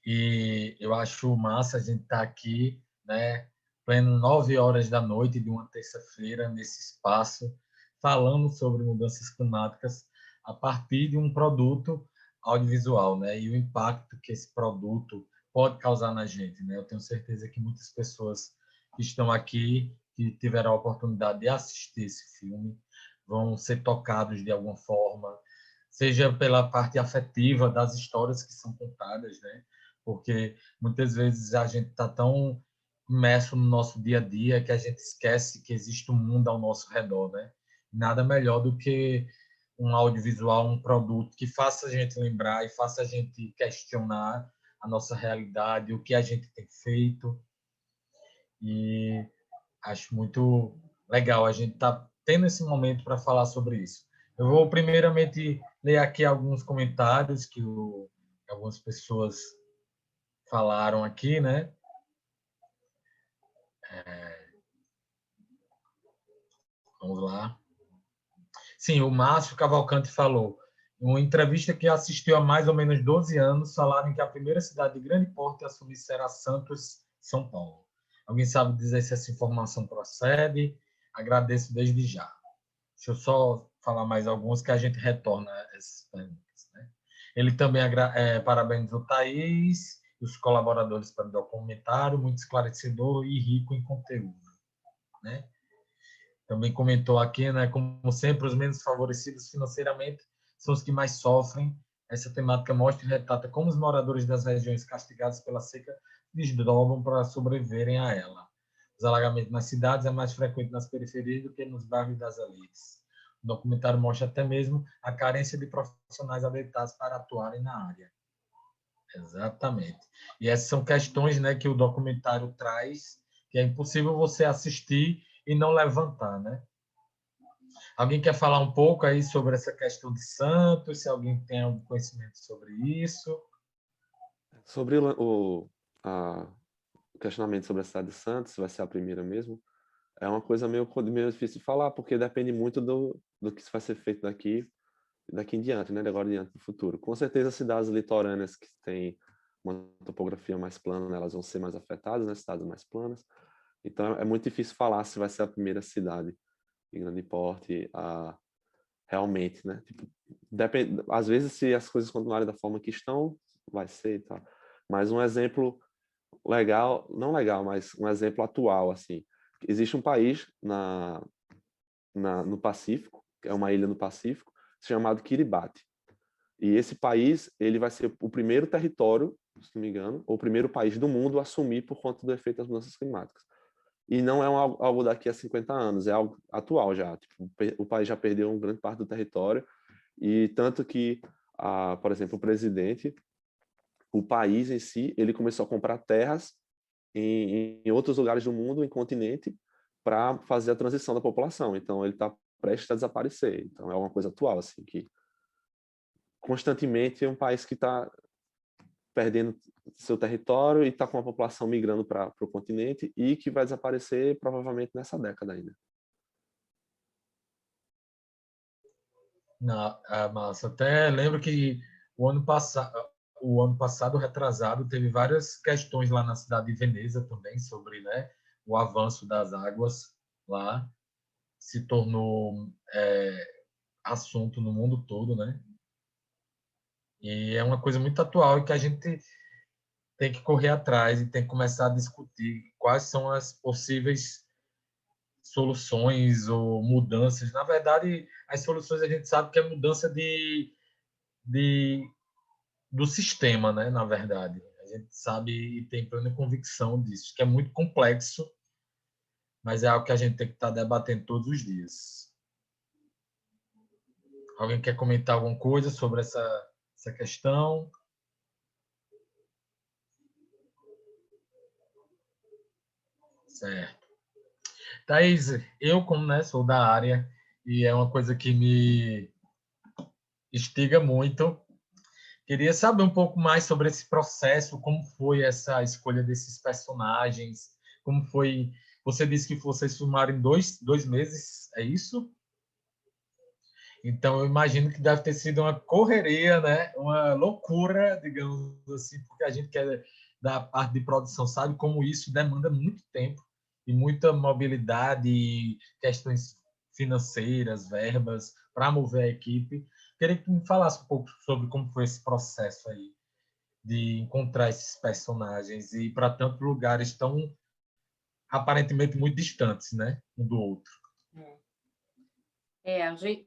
E eu acho massa a gente estar aqui, né? Pleno 9 horas da noite de uma terça-feira, nesse espaço, falando sobre mudanças climáticas a partir de um produto audiovisual, né? E o impacto que esse produto pode causar na gente, né? Eu tenho certeza que muitas pessoas que estão aqui, que tiveram a oportunidade de assistir esse filme, vão ser tocados de alguma forma, seja pela parte afetiva das histórias que são contadas, né? Porque muitas vezes a gente está tão imerso no nosso dia a dia que a gente esquece que existe um mundo ao nosso redor, né? Nada melhor do que um audiovisual, um produto que faça a gente lembrar e faça a gente questionar a nossa realidade, o que a gente tem feito. E acho muito legal a gente estar tendo esse momento para falar sobre isso. Eu vou primeiramente ler aqui alguns comentários que algumas pessoas falaram aqui, né? Vamos lá. Sim, o Márcio Cavalcante falou. Em uma entrevista que assistiu há mais ou menos 12 anos, falaram que a primeira cidade de grande porte a assumir será Santos, São Paulo. Alguém sabe dizer se essa informação procede? Agradeço desde já. Deixa eu só falar mais alguns que a gente retorna essas perguntas, né? Ele também parabeniza o Thaís e os colaboradores pelo documentário, muito esclarecedor e rico em conteúdo, né? Também comentou aqui, né, como sempre, os menos favorecidos financeiramente são os que mais sofrem. Essa temática mostra e retrata como os moradores das regiões castigadas pela seca desdobram para sobreviverem a ela. Os alagamentos nas cidades é mais frequente nas periferias do que nos bairros das elites. O documentário mostra até mesmo a carência de profissionais habilitados para atuarem na área. Exatamente. E essas são questões, né, que o documentário traz, que é impossível você assistir e não levantar, né? Alguém quer falar um pouco aí sobre essa questão de Santos? Se alguém tem algum conhecimento sobre isso? Sobre o questionamento sobre a cidade de Santos, se vai ser a primeira mesmo, é uma coisa meio difícil de falar, porque depende muito do que vai ser feito daqui em diante, né? De agora em diante no futuro. Com certeza, as cidades litorâneas que têm uma topografia mais plana, né, elas vão ser mais afetadas, né? Cidades mais planas. Então, é muito difícil falar se vai ser a primeira cidade de grande porte realmente, né? Tipo, depende, às vezes, se as coisas continuarem da forma que estão, vai ser e tal. Mas um exemplo legal, não legal, mas um exemplo atual, assim. Existe um país no Pacífico, que é uma ilha no Pacífico, chamado Kiribati. E esse país, ele vai ser o primeiro território, se não me engano, ou o primeiro país do mundo a assumir por conta do efeito das mudanças climáticas. E não é algo daqui a 50 anos, é algo atual já. Tipo, o país já perdeu uma grande parte do território, e tanto que, por exemplo, o país em si, ele começou a comprar terras em outros lugares do mundo, em continente, para fazer a transição da população. Então, ele está prestes a desaparecer. Então, é uma coisa atual, assim, que constantemente é um país que está perdendo seu território e está com a população migrando para o continente e que vai desaparecer provavelmente nessa década ainda. Massa. Até lembro que o ano passado, retrasado, teve várias questões lá na cidade de Veneza também sobre, né, o avanço das águas lá. Se tornou assunto no mundo todo, né? E é uma coisa muito atual e que a gente tem que correr atrás e tem que começar a discutir quais são as possíveis soluções ou mudanças. Na verdade, as soluções a gente sabe que é mudança de do sistema, né? Na verdade, a gente sabe e tem plena convicção disso, que é muito complexo, mas é algo que a gente tem que estar debatendo todos os dias. Alguém quer comentar alguma coisa sobre essa questão? Certo. Thaís, eu, como, né, sou da área e é uma coisa que me instiga muito, queria saber um pouco mais sobre esse processo, como foi essa escolha desses personagens, como foi... Você disse que vocês filmaram em dois meses, é isso? Então, eu imagino que deve ter sido uma correria, né? Uma loucura, digamos assim, porque a gente que é da parte de produção sabe como isso demanda muito tempo e muita mobilidade e questões financeiras, verbas, para mover a equipe. Queria que me falasse um pouco sobre como foi esse processo aí de encontrar esses personagens e ir para tantos lugares tão aparentemente muito distantes, né, um do outro.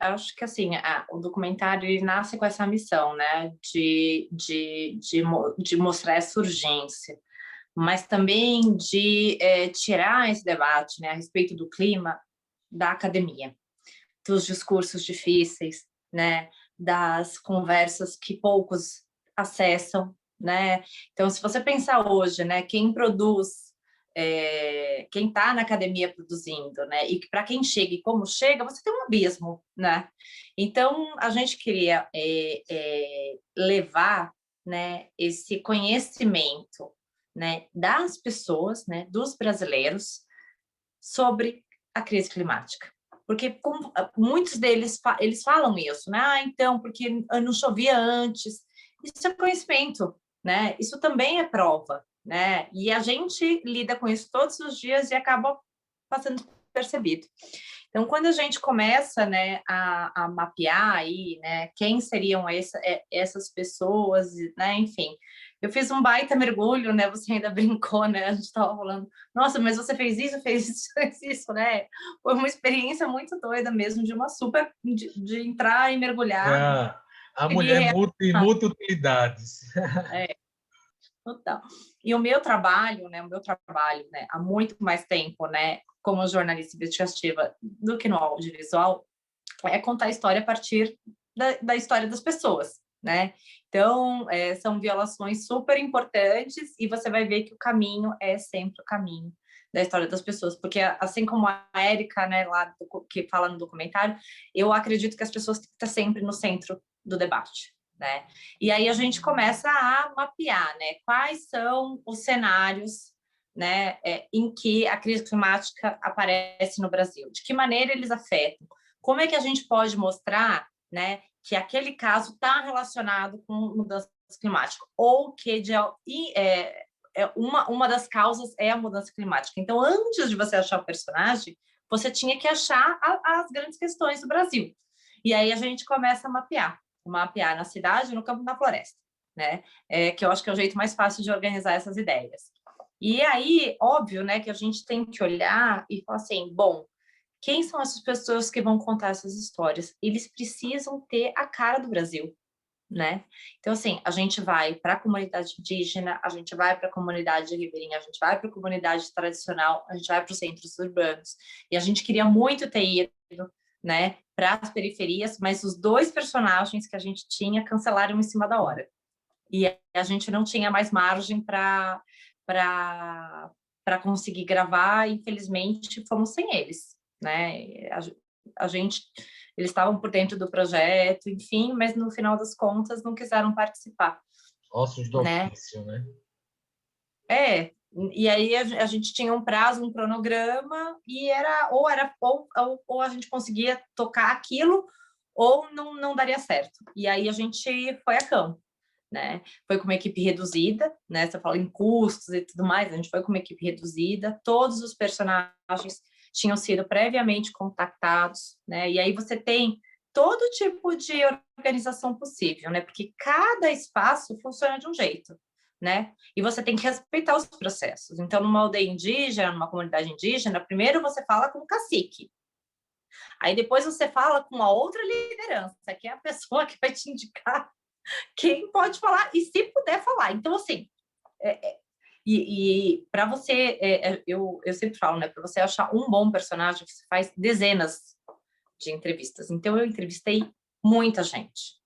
Acho que assim, o documentário ele nasce com essa missão, né, de mostrar essa urgência, mas também de tirar esse debate, né, a respeito do clima da academia, dos discursos difíceis, né, das conversas que poucos acessam, né? Então, se você pensar hoje, né, quem produz, quem está na academia produzindo, né, e para quem chega e como chega, você tem um abismo, né? Então, a gente queria levar, né, esse conhecimento, né, das pessoas, né, dos brasileiros sobre a crise climática. Porque muitos deles eles falam isso, né? Então, porque não chovia antes. Isso é conhecimento, né? Isso também é prova, né? E a gente lida com isso todos os dias e acaba passando percebido. Então, quando a gente começa, né, a mapear aí, né, quem seriam essas pessoas, né, enfim, eu fiz um baita mergulho, né, você ainda brincou, né, a gente estava falando, nossa, mas você fez isso, fez isso, né, foi uma experiência muito doida mesmo, de uma super, de entrar e mergulhar. A mulher multi-utilidades. Total. E o meu trabalho, né, há muito mais tempo, né, como jornalista investigativa do que no audiovisual, é contar a história a partir da história das pessoas, né? Então, são violações super importantes e você vai ver que o caminho é sempre o caminho da história das pessoas, porque assim como a Érica, né, lá que fala no documentário, eu acredito que as pessoas têm que estar sempre no centro do debate, né? E aí a gente começa a mapear, né, quais são os cenários, né, em que a crise climática aparece no Brasil, de que maneira eles afetam, como é que a gente pode mostrar, né, que aquele caso está relacionado com mudança climática, ou que uma das causas é a mudança climática. Então, antes de você achar o personagem, você tinha que achar as grandes questões do Brasil. E aí a gente começa a mapear na cidade, no campo, na floresta, né? Que eu acho que é o jeito mais fácil de organizar essas ideias. E aí, óbvio, né, que a gente tem que olhar e falar assim, bom, quem são essas pessoas que vão contar essas histórias? Eles precisam ter a cara do Brasil, né? Então, assim, a gente vai para a comunidade indígena, a gente vai para a comunidade ribeirinha, a gente vai para a comunidade tradicional, a gente vai para os centros urbanos. E a gente queria muito ter ido, né, para as periferias, mas os 2 personagens que a gente tinha cancelaram em cima da hora. E a gente não tinha mais margem para conseguir gravar, e infelizmente fomos sem eles, né? A gente, eles estavam por dentro do projeto, enfim, mas no final das contas não quiseram participar. Ossos do né? ofício, né? E aí a gente tinha um prazo, um cronograma, e ou a gente conseguia tocar aquilo, ou não daria certo. E aí a gente foi a campo, né? Foi com uma equipe reduzida, né? Você fala em custos e tudo mais, a gente foi com uma equipe reduzida, todos os personagens tinham sido previamente contactados, né? E aí você tem todo tipo de organização possível, né? Porque cada espaço funciona de um jeito, né? E você tem que respeitar os processos. Então, numa aldeia indígena, numa comunidade indígena, primeiro você fala com o cacique. Aí depois você fala com a outra liderança, que é a pessoa que vai te indicar quem pode falar e se puder falar. Então, assim, para você, eu sempre falo, né? Para você achar um bom personagem, você faz dezenas de entrevistas. Então, eu entrevistei muita gente.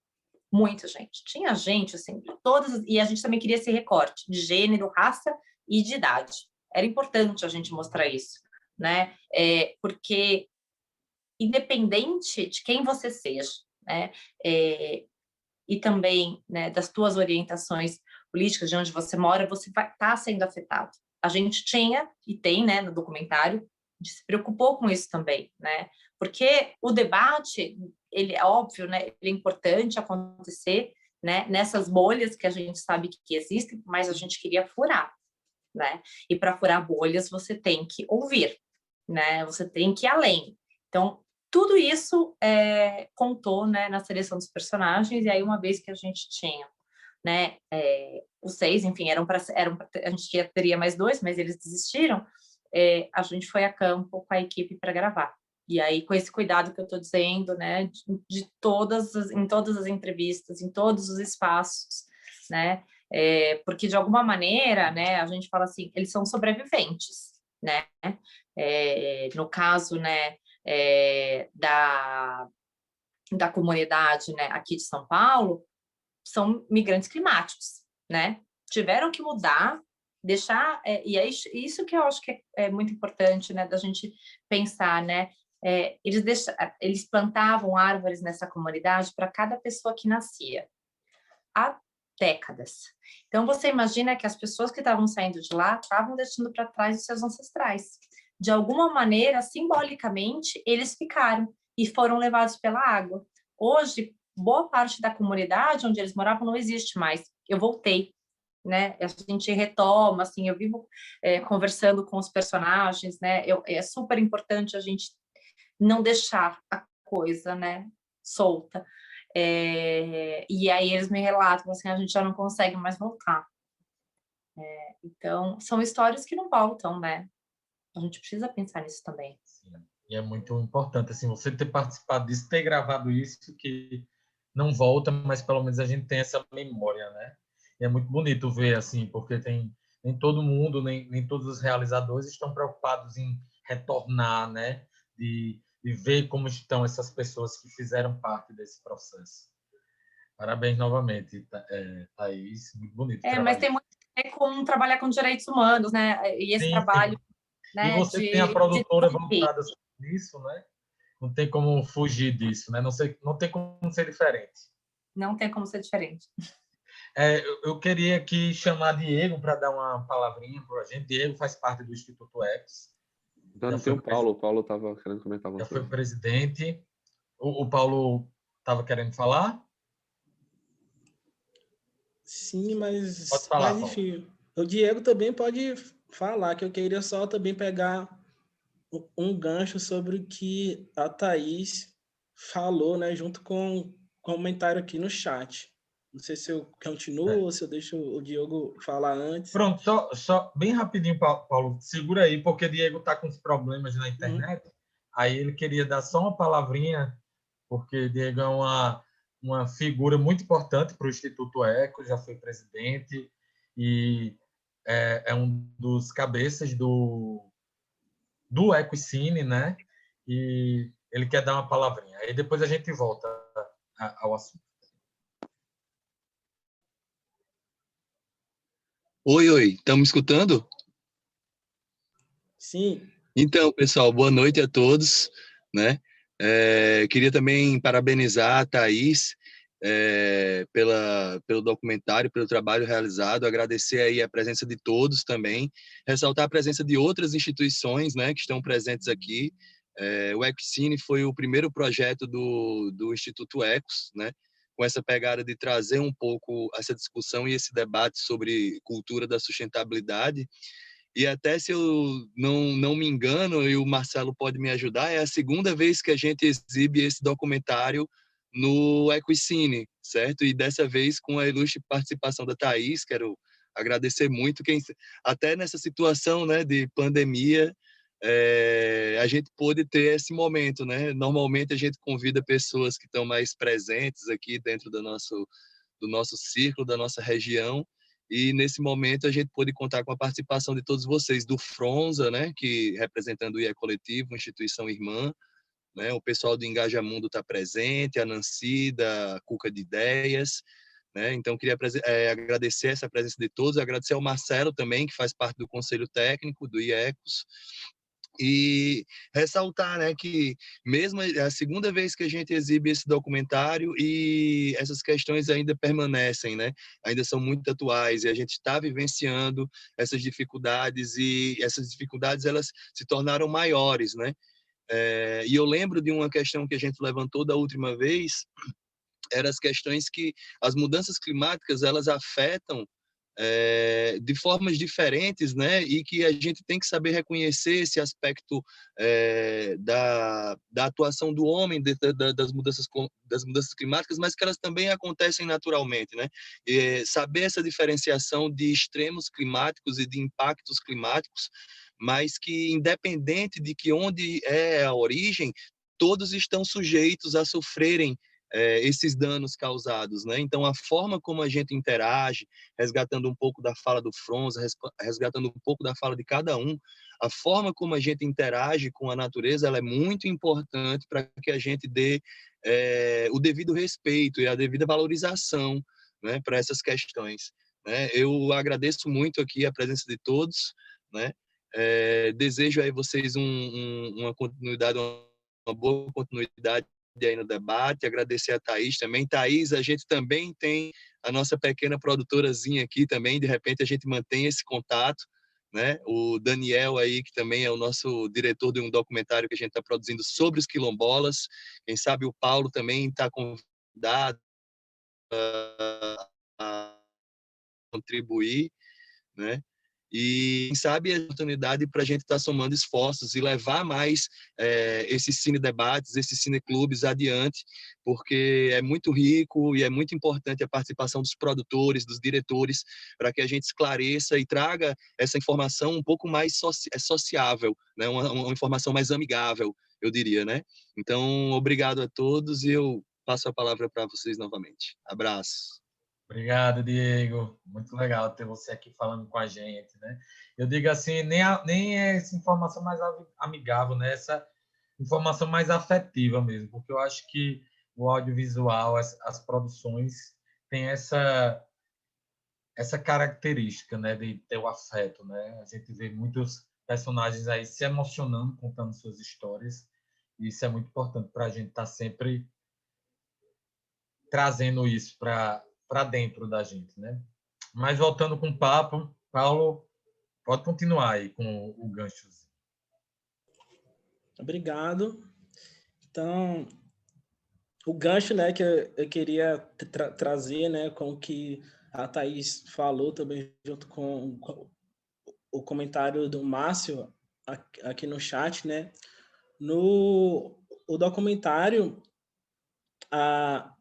Muita gente. Tinha gente, assim, de todas... E a gente também queria esse recorte de gênero, raça e de idade. Era importante a gente mostrar isso, né? Porque, independente de quem você seja, né? E também, né, das tuas orientações políticas, de onde você mora, você vai estar sendo afetado. A gente tinha, e tem, né, no documentário, a gente se preocupou com isso também, né? Porque o debate, ele é óbvio, né, ele é importante acontecer, né, nessas bolhas que a gente sabe que existem, mas a gente queria furar, né? E para furar bolhas, você tem que ouvir, né? Você tem que ir além. Então, tudo isso contou, né, na seleção dos personagens, e aí uma vez que a gente tinha, né, os 6, enfim, a gente teria mais 2, mas eles desistiram, a gente foi a campo com a equipe para gravar. E aí, com esse cuidado que eu estou dizendo, né, em todas as entrevistas, em todos os espaços, né, porque de alguma maneira, né, a gente fala assim, eles são sobreviventes, né, no caso, né, da comunidade, né, aqui de São Paulo, são migrantes climáticos, né? Tiveram que mudar, deixar... e é isso que eu acho que é muito importante, né, da gente pensar, né? Eles plantavam árvores nessa comunidade para cada pessoa que nascia, há décadas. Então, você imagina que as pessoas que estavam saindo de lá estavam deixando para trás os seus ancestrais. De alguma maneira, simbolicamente, eles ficaram e foram levados pela água. Hoje, boa parte da comunidade onde eles moravam não existe mais. Eu voltei, né? A gente retoma, assim, eu vivo conversando com os personagens, né? É super importante a gente não deixar a coisa, né, solta. E aí eles me relatam assim, a gente já não consegue mais voltar. Então, são histórias que não voltam, né? A gente precisa pensar nisso também. Sim. E é muito importante, assim, você ter participado disso, ter gravado isso, que não volta, mas pelo menos a gente tem essa memória, né? E é muito bonito ver, assim, porque nem todo mundo, nem todos os realizadores estão preocupados em retornar, né? De e ver como estão essas pessoas que fizeram parte desse processo. Parabéns novamente, Thaís, muito bonito. Mas tem muito a ver com trabalhar com direitos humanos, né? E esse Sim, trabalho, sim. né, E você tem a produtora de... voltada nisso, né? Não tem como fugir disso, né? Não tem como ser diferente. Não tem como ser diferente. Eu queria aqui chamar Diego para dar uma palavrinha para a gente. Diego faz parte do Instituto Ecos. Dani, tem o Paulo. O Paulo estava querendo comentar alguma já coisa. foi presidente. O Paulo estava querendo falar? Sim, Pode mas falar, Paulo. enfim, o Diego também pode falar, que eu queria só também pegar um gancho sobre o que a Thaís falou, né, junto com o comentário aqui no chat. Não sei se eu continuo ou se eu deixo o Diogo falar antes. Pronto, só bem rapidinho, Paulo, segura aí, porque o Diego está com uns problemas na internet. Aí ele queria dar só uma palavrinha, porque o Diego é uma figura muito importante para o Instituto Eco, já foi presidente e é um dos cabeças do Ecocine, né? E ele quer dar uma palavrinha. Aí depois a gente volta ao assunto. Oi, estão me escutando? Sim. Então, pessoal, boa noite a todos, né? Queria também parabenizar a Thaís pelo documentário, pelo trabalho realizado, agradecer aí a presença de todos também, ressaltar a presença de outras instituições, né, que estão presentes aqui. O Ecocine foi o primeiro projeto do Instituto Ecos, né, com essa pegada de trazer um pouco essa discussão e esse debate sobre cultura da sustentabilidade. E até se eu não me engano, e o Marcelo pode me ajudar, é a segunda vez que a gente exibe esse documentário no Ecocine, certo? E dessa vez com a ilustre participação da Thaís, quero agradecer muito, até nessa situação, né, de pandemia, a gente pôde ter esse momento, né? Normalmente a gente convida pessoas que estão mais presentes aqui dentro do nosso círculo, da nossa região, e nesse momento a gente pôde contar com a participação de todos vocês, do Fronza, né, que representando o IE Coletivo, uma instituição irmã, né, o pessoal do Engaja Mundo está presente, a Nancy, da Cuca de Ideias, né, então queria agradecer essa presença de todos, agradecer ao Marcelo também, que faz parte do Conselho Técnico do IECOS, e ressaltar, né, que mesmo é a segunda vez que a gente exibe esse documentário e essas questões ainda permanecem, né, ainda são muito atuais e a gente está vivenciando essas dificuldades e essas dificuldades elas se tornaram maiores, né, e eu lembro de uma questão que a gente levantou da última vez, eram as questões que as mudanças climáticas elas afetam de formas diferentes, né? E que a gente tem que saber reconhecer esse aspecto da atuação do homem das mudanças climáticas, mas que elas também acontecem naturalmente, né? E saber essa diferenciação de extremos climáticos e de impactos climáticos, mas que independente de que onde é a origem, todos estão sujeitos a sofrerem esses danos causados, né? Então, a forma como a gente interage, resgatando um pouco da fala do Fronza, resgatando um pouco da fala de cada um, a forma como a gente interage com a natureza, ela é muito importante para que a gente dê o devido respeito e a devida valorização, né, para essas questões, né? Eu agradeço muito aqui a presença de todos, né? Desejo aí vocês uma continuidade, uma boa continuidade aí no debate, agradecer a Thaís também. Thaís, a gente também tem a nossa pequena produtorazinha aqui também, de repente a gente mantém esse contato, né? O Daniel aí, que também é o nosso diretor de um documentário que a gente está produzindo sobre os quilombolas, quem sabe o Paulo também está convidado a contribuir, né? E quem sabe a oportunidade para a gente estar somando esforços e levar mais esses cine-debates, esses cineclubes adiante, porque é muito rico e é muito importante a participação dos produtores, dos diretores, para que a gente esclareça e traga essa informação um pouco mais sociável, né? Uma informação mais amigável, eu diria, né? Então, obrigado a todos e eu passo a palavra para vocês novamente. Abraço. Obrigado, Diego. Muito legal ter você aqui falando com a gente, né? Eu digo assim, nem é essa informação mais amigável, né? informação mais afetiva mesmo, porque eu acho que o audiovisual, as produções têm essa característica, né, de ter o afeto, né? A gente vê muitos personagens aí se emocionando, contando suas histórias, e isso é muito importante para a gente estar sempre trazendo isso para dentro da gente, né? Mas voltando com o papo, Paulo, pode continuar aí com o gancho. Obrigado. Então, o gancho, né, que eu queria trazer, né, com o que a Thaís falou também, junto com o comentário do Márcio aqui no chat, né? No o documentário, a,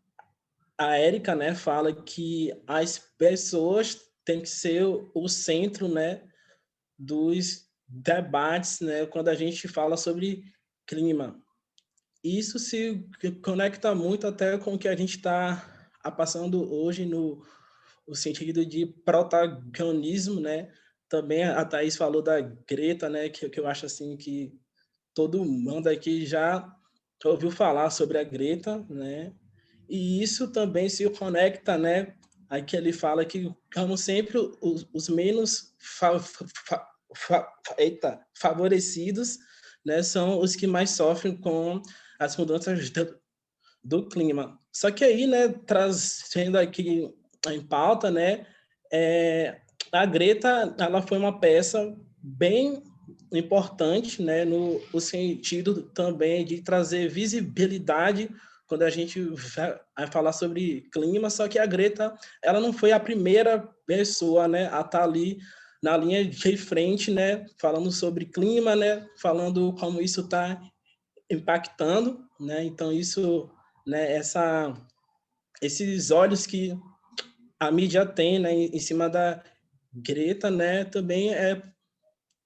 a Érica, né, fala que as pessoas têm que ser o centro, né, dos debates, né, quando a gente fala sobre clima. Isso se conecta muito até com o que a gente está passando hoje no sentido de protagonismo, né? Também a Thaís falou da Greta, né? Que eu acho assim que todo mundo aqui já ouviu falar sobre a Greta, né? E isso também se conecta, né? Aí que ele fala que, como sempre, os menos favorecidos, né, são os que mais sofrem com as mudanças do clima. Só que aí, né, trazendo aqui em pauta, né, a Greta, ela foi uma peça bem importante, né, no sentido também de trazer visibilidade quando a gente vai falar sobre clima, só que a Greta, ela não foi a primeira pessoa, né, a estar ali na linha de frente, né, falando sobre clima, né, falando como isso está impactando, né, então isso, né, esses olhos que a mídia tem, né, em cima da Greta, né, também é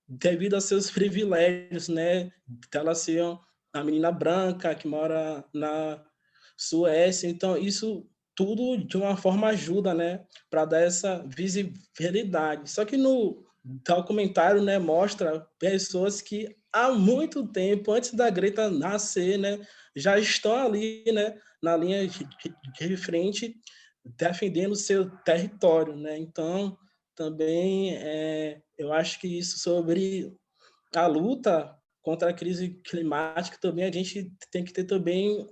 devido aos seus privilégios, né, dela ser uma menina branca que mora na Suécia, então isso tudo de uma forma ajuda, né, para dar essa visibilidade. Só que no documentário, né, mostra pessoas que há muito tempo, antes da Greta nascer, né, já estão ali, né, na linha de frente, defendendo o seu território, né? Então, também eu acho que isso sobre a luta contra a crise climática também a gente tem que ter também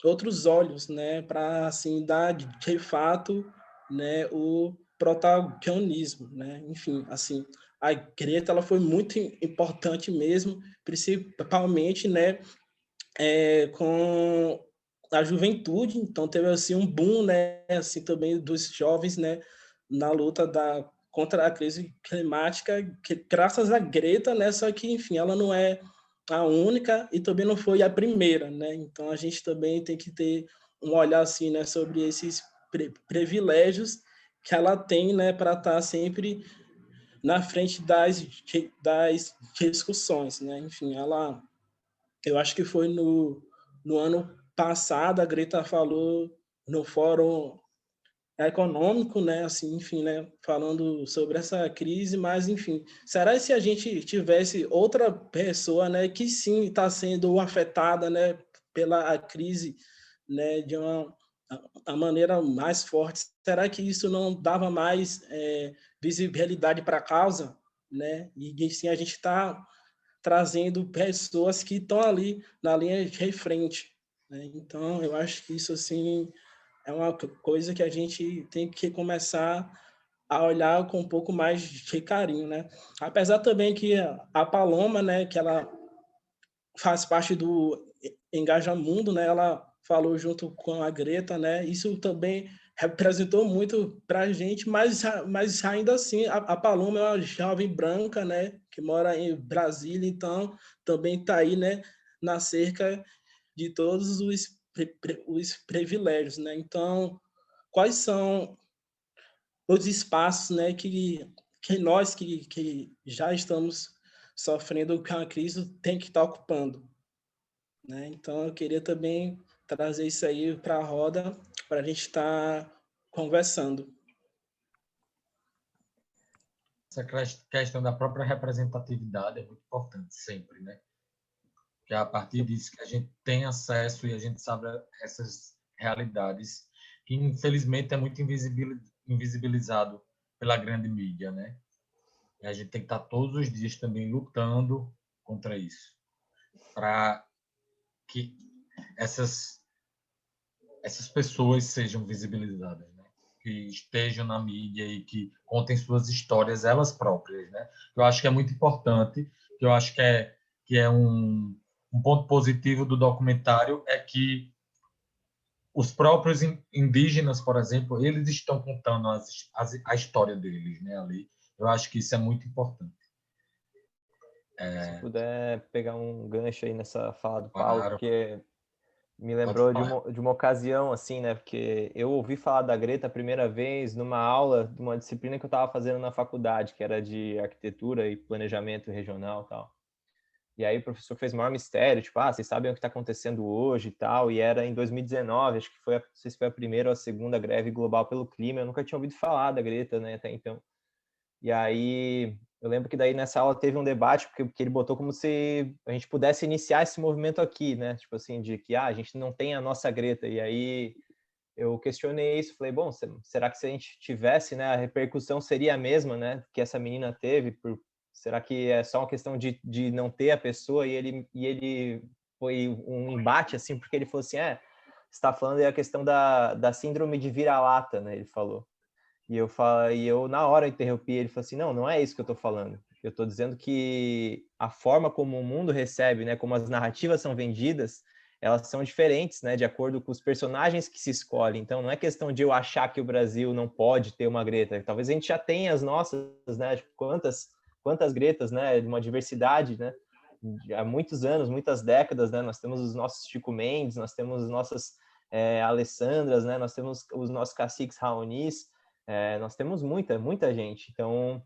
outros olhos, né, para assim dar de fato, né, o protagonismo, né? Enfim, assim, a Greta ela foi muito importante mesmo, principalmente, né, com a juventude, então teve assim um boom, né, assim também dos jovens, né, na luta contra a crise climática, que graças à Greta, né, só que enfim, ela não é a única e também não foi a primeira, né? Então a gente também tem que ter um olhar assim, né, sobre esses privilégios que ela tem, né, para estar sempre na frente das discussões, né? Enfim, eu acho que foi no ano passado, a Greta falou no Fórum Econômico, né, assim, enfim, né, falando sobre essa crise, mas, enfim, será que se a gente tivesse outra pessoa, né, que sim está sendo afetada, né, pela crise, né, de a maneira mais forte, será que isso não dava mais visibilidade para a causa, né, e sim a gente está trazendo pessoas que estão ali na linha de frente, né? Então, eu acho que isso, assim, é uma coisa que a gente tem que começar a olhar com um pouco mais de carinho, né? Apesar também que a Paloma, né, que ela faz parte do Engaja Mundo, né, ela falou junto com a Greta, né, isso também representou muito para a gente, mas ainda assim, a Paloma é uma jovem branca, né, que mora em Brasília, então também está aí, né, na cerca de todos os privilégios, né, então quais são os espaços, né, que nós que já estamos sofrendo com a crise tem que estar ocupando, né? Então, eu queria também trazer isso aí para a roda, para a gente estar conversando. Essa questão da própria representatividade é muito importante sempre, né? que é a partir disso que a gente tem acesso e a gente sabe essas realidades que, infelizmente, é muito invisibilizado pela grande mídia, né? E a gente tem que estar todos os dias também lutando contra isso, para que essas pessoas sejam visibilizadas, né? Que estejam na mídia e que contem suas histórias elas próprias, né? Eu acho que é muito importante, que eu acho que é um ponto positivo do documentário é que os próprios indígenas, por exemplo, eles estão contando a história deles, né, ali. Eu acho que isso é muito importante. Se puder pegar um gancho aí nessa fala do Paulo, Claro. porque me lembrou de uma ocasião, assim, né? Porque eu ouvi falar da Greta a primeira vez numa aula de uma disciplina que eu estava fazendo na faculdade, que era de arquitetura e planejamento regional e tal. E aí o professor fez o maior mistério, tipo, vocês sabem o que está acontecendo hoje e tal, e era em 2019, acho que foi, não sei se foi a primeira ou a segunda greve global pelo clima, eu nunca tinha ouvido falar da Greta, né, até então. E aí eu lembro que daí nessa aula teve um debate, porque ele botou como se a gente pudesse iniciar esse movimento aqui, né, tipo assim, de que a gente não tem a nossa Greta, e aí eu questionei isso, falei, bom, será que se a gente tivesse, né, a repercussão seria a mesma, né, que essa menina teve, será que é só uma questão de não ter a pessoa e ele foi um embate, assim, porque ele falou assim, você está falando aí a questão da síndrome de vira-lata, né, ele falou. E eu na hora interrompi ele, falou assim, não é isso que eu estou falando. Eu estou dizendo que a forma como o mundo recebe, né, como as narrativas são vendidas, elas são diferentes, né, de acordo com os personagens que se escolhem. Então, não é questão de eu achar que o Brasil não pode ter uma Greta. Talvez a gente já tenha as nossas, né, quantas Gretas, né, de uma diversidade, né, há muitos anos, muitas décadas, né, nós temos os nossos Chico Mendes, nós temos as nossas Alessandras, né, nós temos os nossos caciques Raonis, nós temos muita gente. Então,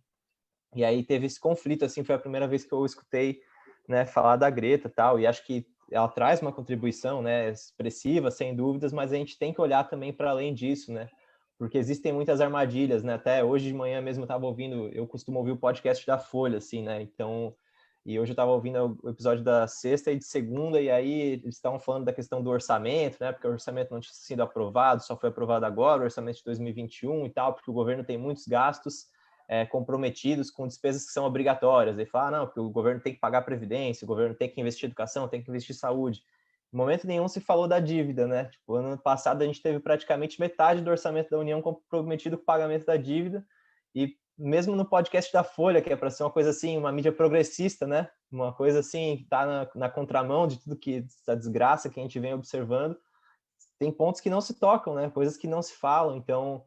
e aí teve esse conflito, assim, foi a primeira vez que eu escutei, né, falar da Greta e tal, e acho que ela traz uma contribuição, né, expressiva, sem dúvidas, mas a gente tem que olhar também para além disso, né, porque existem muitas armadilhas, né, até hoje de manhã mesmo eu costumo ouvir o podcast da Folha, assim, né, então, e hoje eu estava ouvindo o episódio da sexta e de segunda, e aí eles estavam falando da questão do orçamento, né, porque o orçamento não tinha sido aprovado, só foi aprovado agora, o orçamento de 2021 e tal, porque o governo tem muitos gastos comprometidos com despesas que são obrigatórias. Ele fala, não, porque o governo tem que pagar a previdência, o governo tem que investir em educação, tem que investir em saúde. Em momento nenhum se falou da dívida, né? Tipo, ano passado a gente teve praticamente metade do orçamento da União comprometido com o pagamento da dívida, e mesmo no podcast da Folha, que é para ser uma coisa assim, uma mídia progressista, né? Uma coisa assim, que está na contramão de tudo que essa desgraça que a gente vem observando, tem pontos que não se tocam, né? Coisas que não se falam. Então,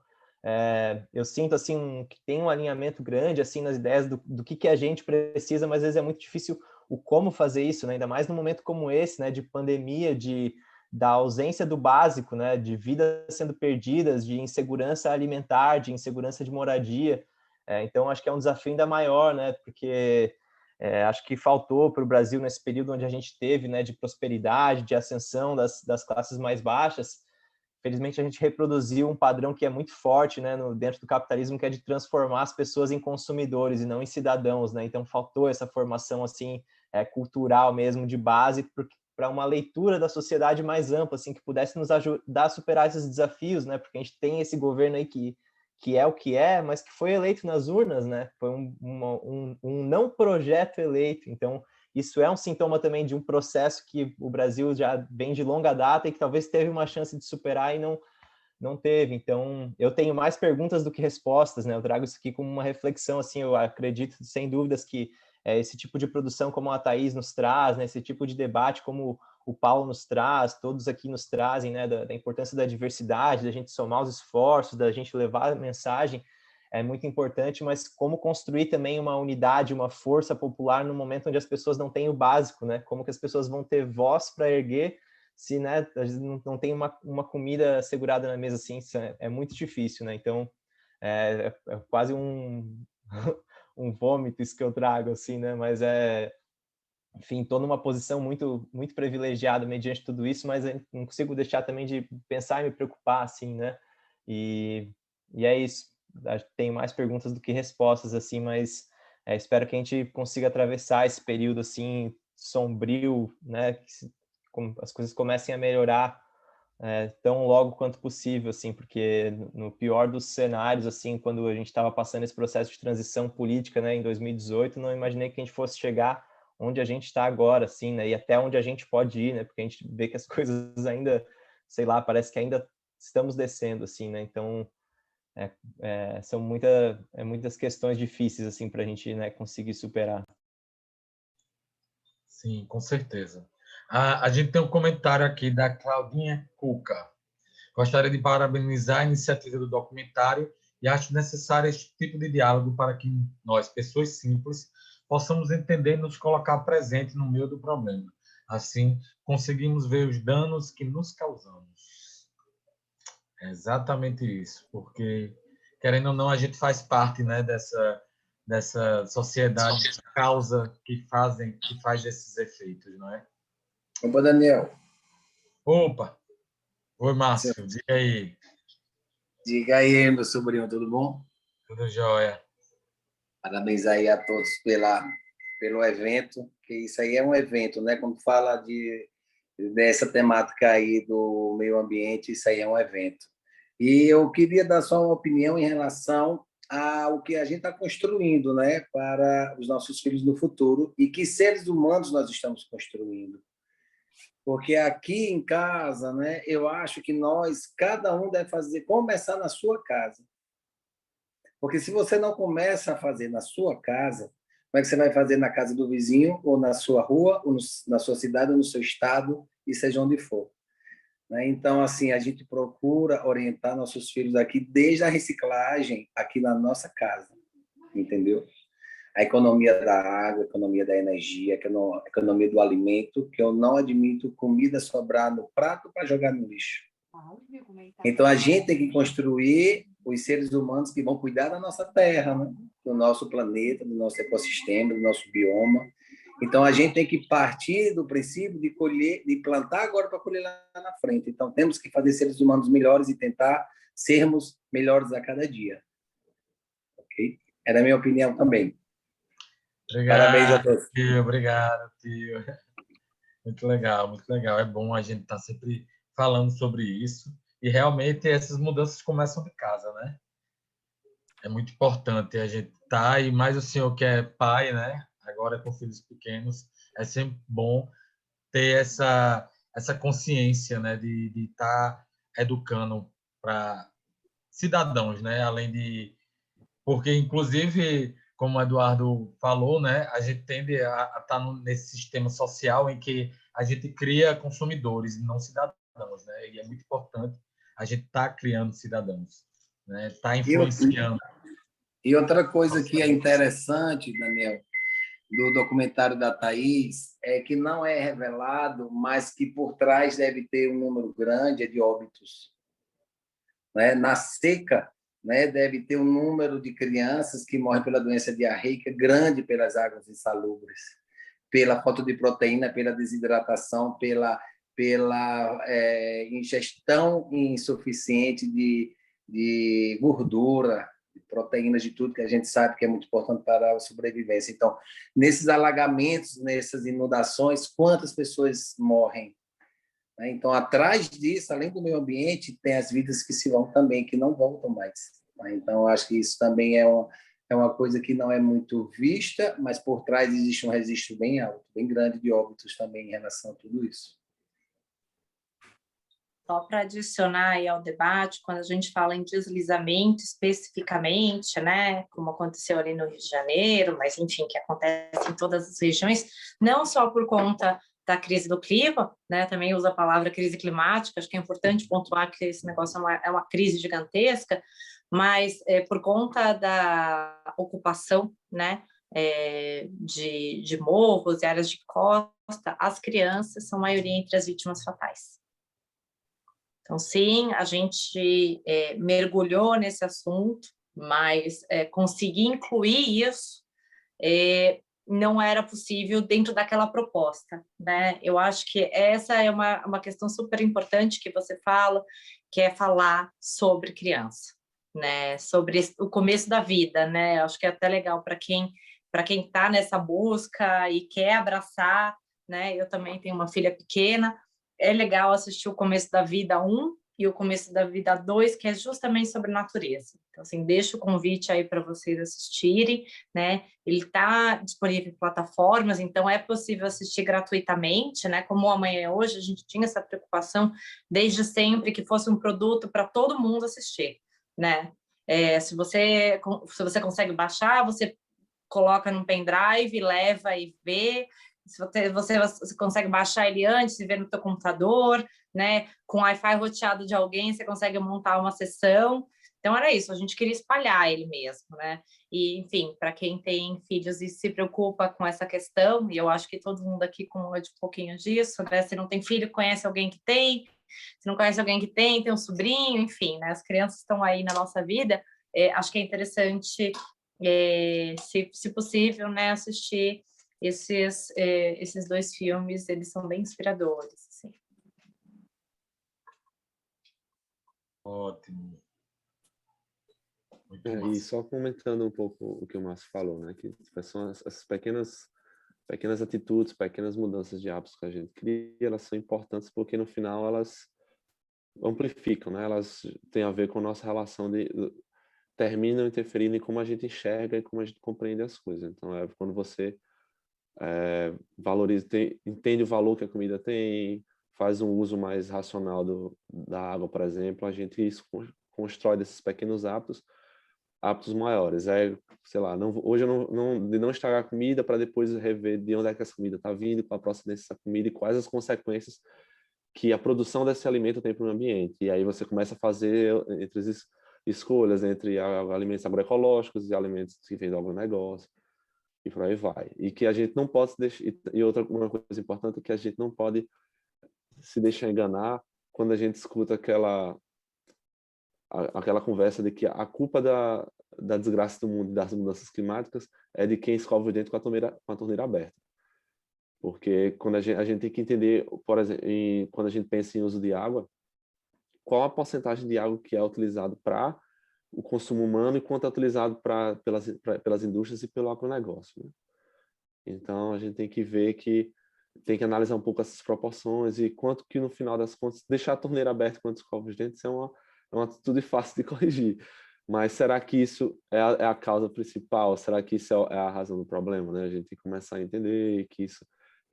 eu sinto assim que tem um alinhamento grande assim nas ideias do que a gente precisa, mas às vezes é muito difícil o como fazer isso, né? Ainda mais num momento como esse, né? De pandemia, da ausência do básico, né? De vidas sendo perdidas, de insegurança alimentar, de insegurança de moradia. Então, acho que é um desafio ainda maior, né? Porque acho que faltou para o Brasil nesse período onde a gente teve, né? De prosperidade, de ascensão das classes mais baixas. Felizmente, a gente reproduziu um padrão que é muito forte, né, dentro do capitalismo, que é de transformar as pessoas em consumidores e não em cidadãos, né? Então, faltou essa formação, assim, cultural mesmo, de base, para uma leitura da sociedade mais ampla, assim, que pudesse nos ajudar a superar esses desafios, né? Porque a gente tem esse governo aí que é o que é, mas que foi eleito nas urnas, né? Foi um não projeto eleito. Então, isso é um sintoma também de um processo que o Brasil já vem de longa data e que talvez teve uma chance de superar e não teve. Então, eu tenho mais perguntas do que respostas, né? Eu trago isso aqui como uma reflexão, assim, eu acredito, sem dúvidas, que esse tipo de produção como a Thaís nos traz, né? Esse tipo de debate como o Paulo nos traz, todos aqui nos trazem, né? Da importância da diversidade, da gente somar os esforços, da gente levar a mensagem, é muito importante, mas como construir também uma unidade, uma força popular no momento onde as pessoas não têm o básico, né? Como que as pessoas vão ter voz para erguer se, né, não tem uma comida segurada na mesa, assim, é muito difícil, né? Então, é quase um vômito isso que eu trago, assim, né? Mas enfim, estou numa posição muito, muito privilegiada mediante tudo isso, mas não consigo deixar também de pensar e me preocupar, assim, né? E é isso. Tenho mais perguntas do que respostas, assim, mas espero que a gente consiga atravessar esse período, assim, sombrio, né, que as coisas comecem a melhorar tão logo quanto possível, assim, porque no pior dos cenários, assim, quando a gente estava passando esse processo de transição política, né, em 2018, não imaginei que a gente fosse chegar onde a gente está agora, assim, né, e até onde a gente pode ir, né, porque a gente vê que as coisas ainda, sei lá, parece que ainda estamos descendo, assim, né, então são muitas questões difíceis, assim, para a gente, né, conseguir superar. Sim, com certeza. A gente tem um comentário aqui da Claudinha Cuca. Gostaria de parabenizar a iniciativa do documentário e acho necessário este tipo de diálogo para que nós, pessoas simples, possamos entender e nos colocar presente no meio do problema. Assim, conseguimos ver os danos que nos causamos. É exatamente isso, porque, querendo ou não, a gente faz parte, né, dessa sociedade de causa que faz esses efeitos, não é? Opa, Daniel. Opa! Oi, Márcio, diga aí. Diga aí, meu sobrinho, tudo bom? Tudo jóia. Parabéns aí a todos pelo evento, que isso aí é um evento, né? Quando fala dessa temática aí do meio ambiente, isso aí é um evento. E eu queria dar só uma opinião em relação ao que a gente está construindo, né, para os nossos filhos no futuro e que seres humanos nós estamos construindo. Porque aqui em casa, né, eu acho que cada um deve começar na sua casa. Porque se você não começa a fazer na sua casa, como é que você vai fazer na casa do vizinho, ou na sua rua, ou na sua cidade, ou no seu estado, e seja onde for? Né? Então, assim, a gente procura orientar nossos filhos aqui desde a reciclagem, aqui na nossa casa, entendeu? A economia da água, a economia da energia, a economia do alimento, que eu não admito comida sobrar no prato para jogar no lixo. Então, a gente tem que construir os seres humanos que vão cuidar da nossa terra, né? Do nosso planeta, do nosso ecossistema, do nosso bioma. Então, a gente tem que partir do princípio de plantar agora para colher lá na frente. Então, temos que fazer seres humanos melhores e tentar sermos melhores a cada dia. Ok? Era a minha opinião também. Obrigado, Parabéns a todos. tio. Obrigado, tio. Muito legal, muito legal. É bom a gente estar sempre falando sobre isso. E realmente essas mudanças começam de casa, né? É muito importante a gente estar, e mais o senhor que é pai, né? Agora com filhos pequenos, é sempre bom ter essa consciência, né? De estar educando para cidadãos, né? Além de... Porque, inclusive, como o Eduardo falou, né? A gente tende a estar nesse sistema social em que a gente cria consumidores e não cidadãos, né? E é muito importante a gente estar criando cidadãos, né? Estar influenciando. E outra coisa que é interessante, Daniel, do documentário da Thaís, é que não é revelado, mas que por trás deve ter um número grande de óbitos. Né? Na seca, né, deve ter um número de crianças que morrem pela doença diarreica grande pelas águas insalubres, pela falta de proteína, pela desidratação, pela ingestão insuficiente de gordura, de proteínas, de tudo que a gente sabe que é muito importante para a sobrevivência. Então, nesses alagamentos, nessas inundações, quantas pessoas morrem? Então, atrás disso, além do meio ambiente, tem as vidas que se vão também, que não voltam mais. Então, acho que isso também é uma coisa que não é muito vista, mas por trás existe um registro bem alto, bem grande de óbitos também em relação a tudo isso. Só para adicionar aí ao debate, quando a gente fala em deslizamento especificamente, né, como aconteceu ali no Rio de Janeiro, mas enfim, que acontece em todas as regiões, não só por conta da crise do clima, né, também usa a palavra crise climática, acho que é importante pontuar que esse negócio é uma crise gigantesca, mas por conta da ocupação, né, de morros e áreas de costa, as crianças são a maioria entre as vítimas fatais. Então, sim, a gente mergulhou nesse assunto, mas conseguir incluir isso não era possível dentro daquela proposta, né? Eu acho que essa é uma questão super importante que você fala, que é falar sobre criança, né? Sobre o começo da vida, né? Eu acho que é até legal para quem está nessa busca e quer abraçar né? Eu também tenho uma filha pequena. É legal assistir o Começo da Vida 1 e o Começo da Vida 2, que é justamente sobre natureza. Então, assim, deixo o convite aí para vocês assistirem, né? Ele está disponível em plataformas, então é possível assistir gratuitamente, né? Como amanhã é hoje, a gente tinha essa preocupação desde sempre que fosse um produto para todo mundo assistir, né? Se você consegue baixar, você coloca num pendrive, leva e vê. Se você consegue baixar ele antes e ver no teu computador, né? Com Wi-Fi roteado de alguém, você consegue montar uma sessão. Então, era isso, a gente queria espalhar ele mesmo, né? E, enfim, para quem tem filhos e se preocupa com essa questão, e eu acho que todo mundo aqui com de um pouquinho disso, né? Se não tem filho, conhece alguém que tem, se não conhece alguém que tem um sobrinho, enfim, né? As crianças estão aí na nossa vida, acho que é interessante, se possível, né? Assistir esses dois filmes, eles são bem inspiradores, assim. Ótimo. Muito E massa. só comentando um pouco o que o Márcio falou, né? Que são essas pequenas atitudes, pequenas mudanças de hábitos que a gente cria, elas são importantes porque no final elas amplificam, né? Elas têm a ver com a nossa relação terminam interferindo em como a gente enxerga e como a gente compreende as coisas. Então, quando você valoriza, entende o valor que a comida tem, faz um uso mais racional da água, por exemplo, a gente constrói desses pequenos hábitos maiores. Sei lá, hoje eu de não estragar a comida para depois rever de onde é que essa comida está vindo, qual a procedência dessa comida e quais as consequências que a produção desse alimento tem para o ambiente. E aí você começa a fazer entre as escolhas entre alimentos agroecológicos e alimentos que vêm do agronegócio. E por aí vai. E que a gente não pode se deixar... E uma coisa importante é que a gente não pode se deixar enganar quando a gente escuta aquela conversa de que a culpa da desgraça do mundo e das mudanças climáticas é de quem escova o dente com a torneira aberta. Porque quando a gente tem que entender, por exemplo, quando a gente pensa em uso de água, qual a porcentagem de água que é utilizado para o consumo humano e quanto é utilizado pelas indústrias e pelo agronegócio, né? Então, a gente tem que ver tem que analisar um pouco essas proporções e quanto que, no final das contas, deixar a torneira aberta quando escova os dentes é uma atitude fácil de corrigir. Mas será que isso é a causa principal? Será que isso é a razão do problema, né? A gente tem que começar a entender que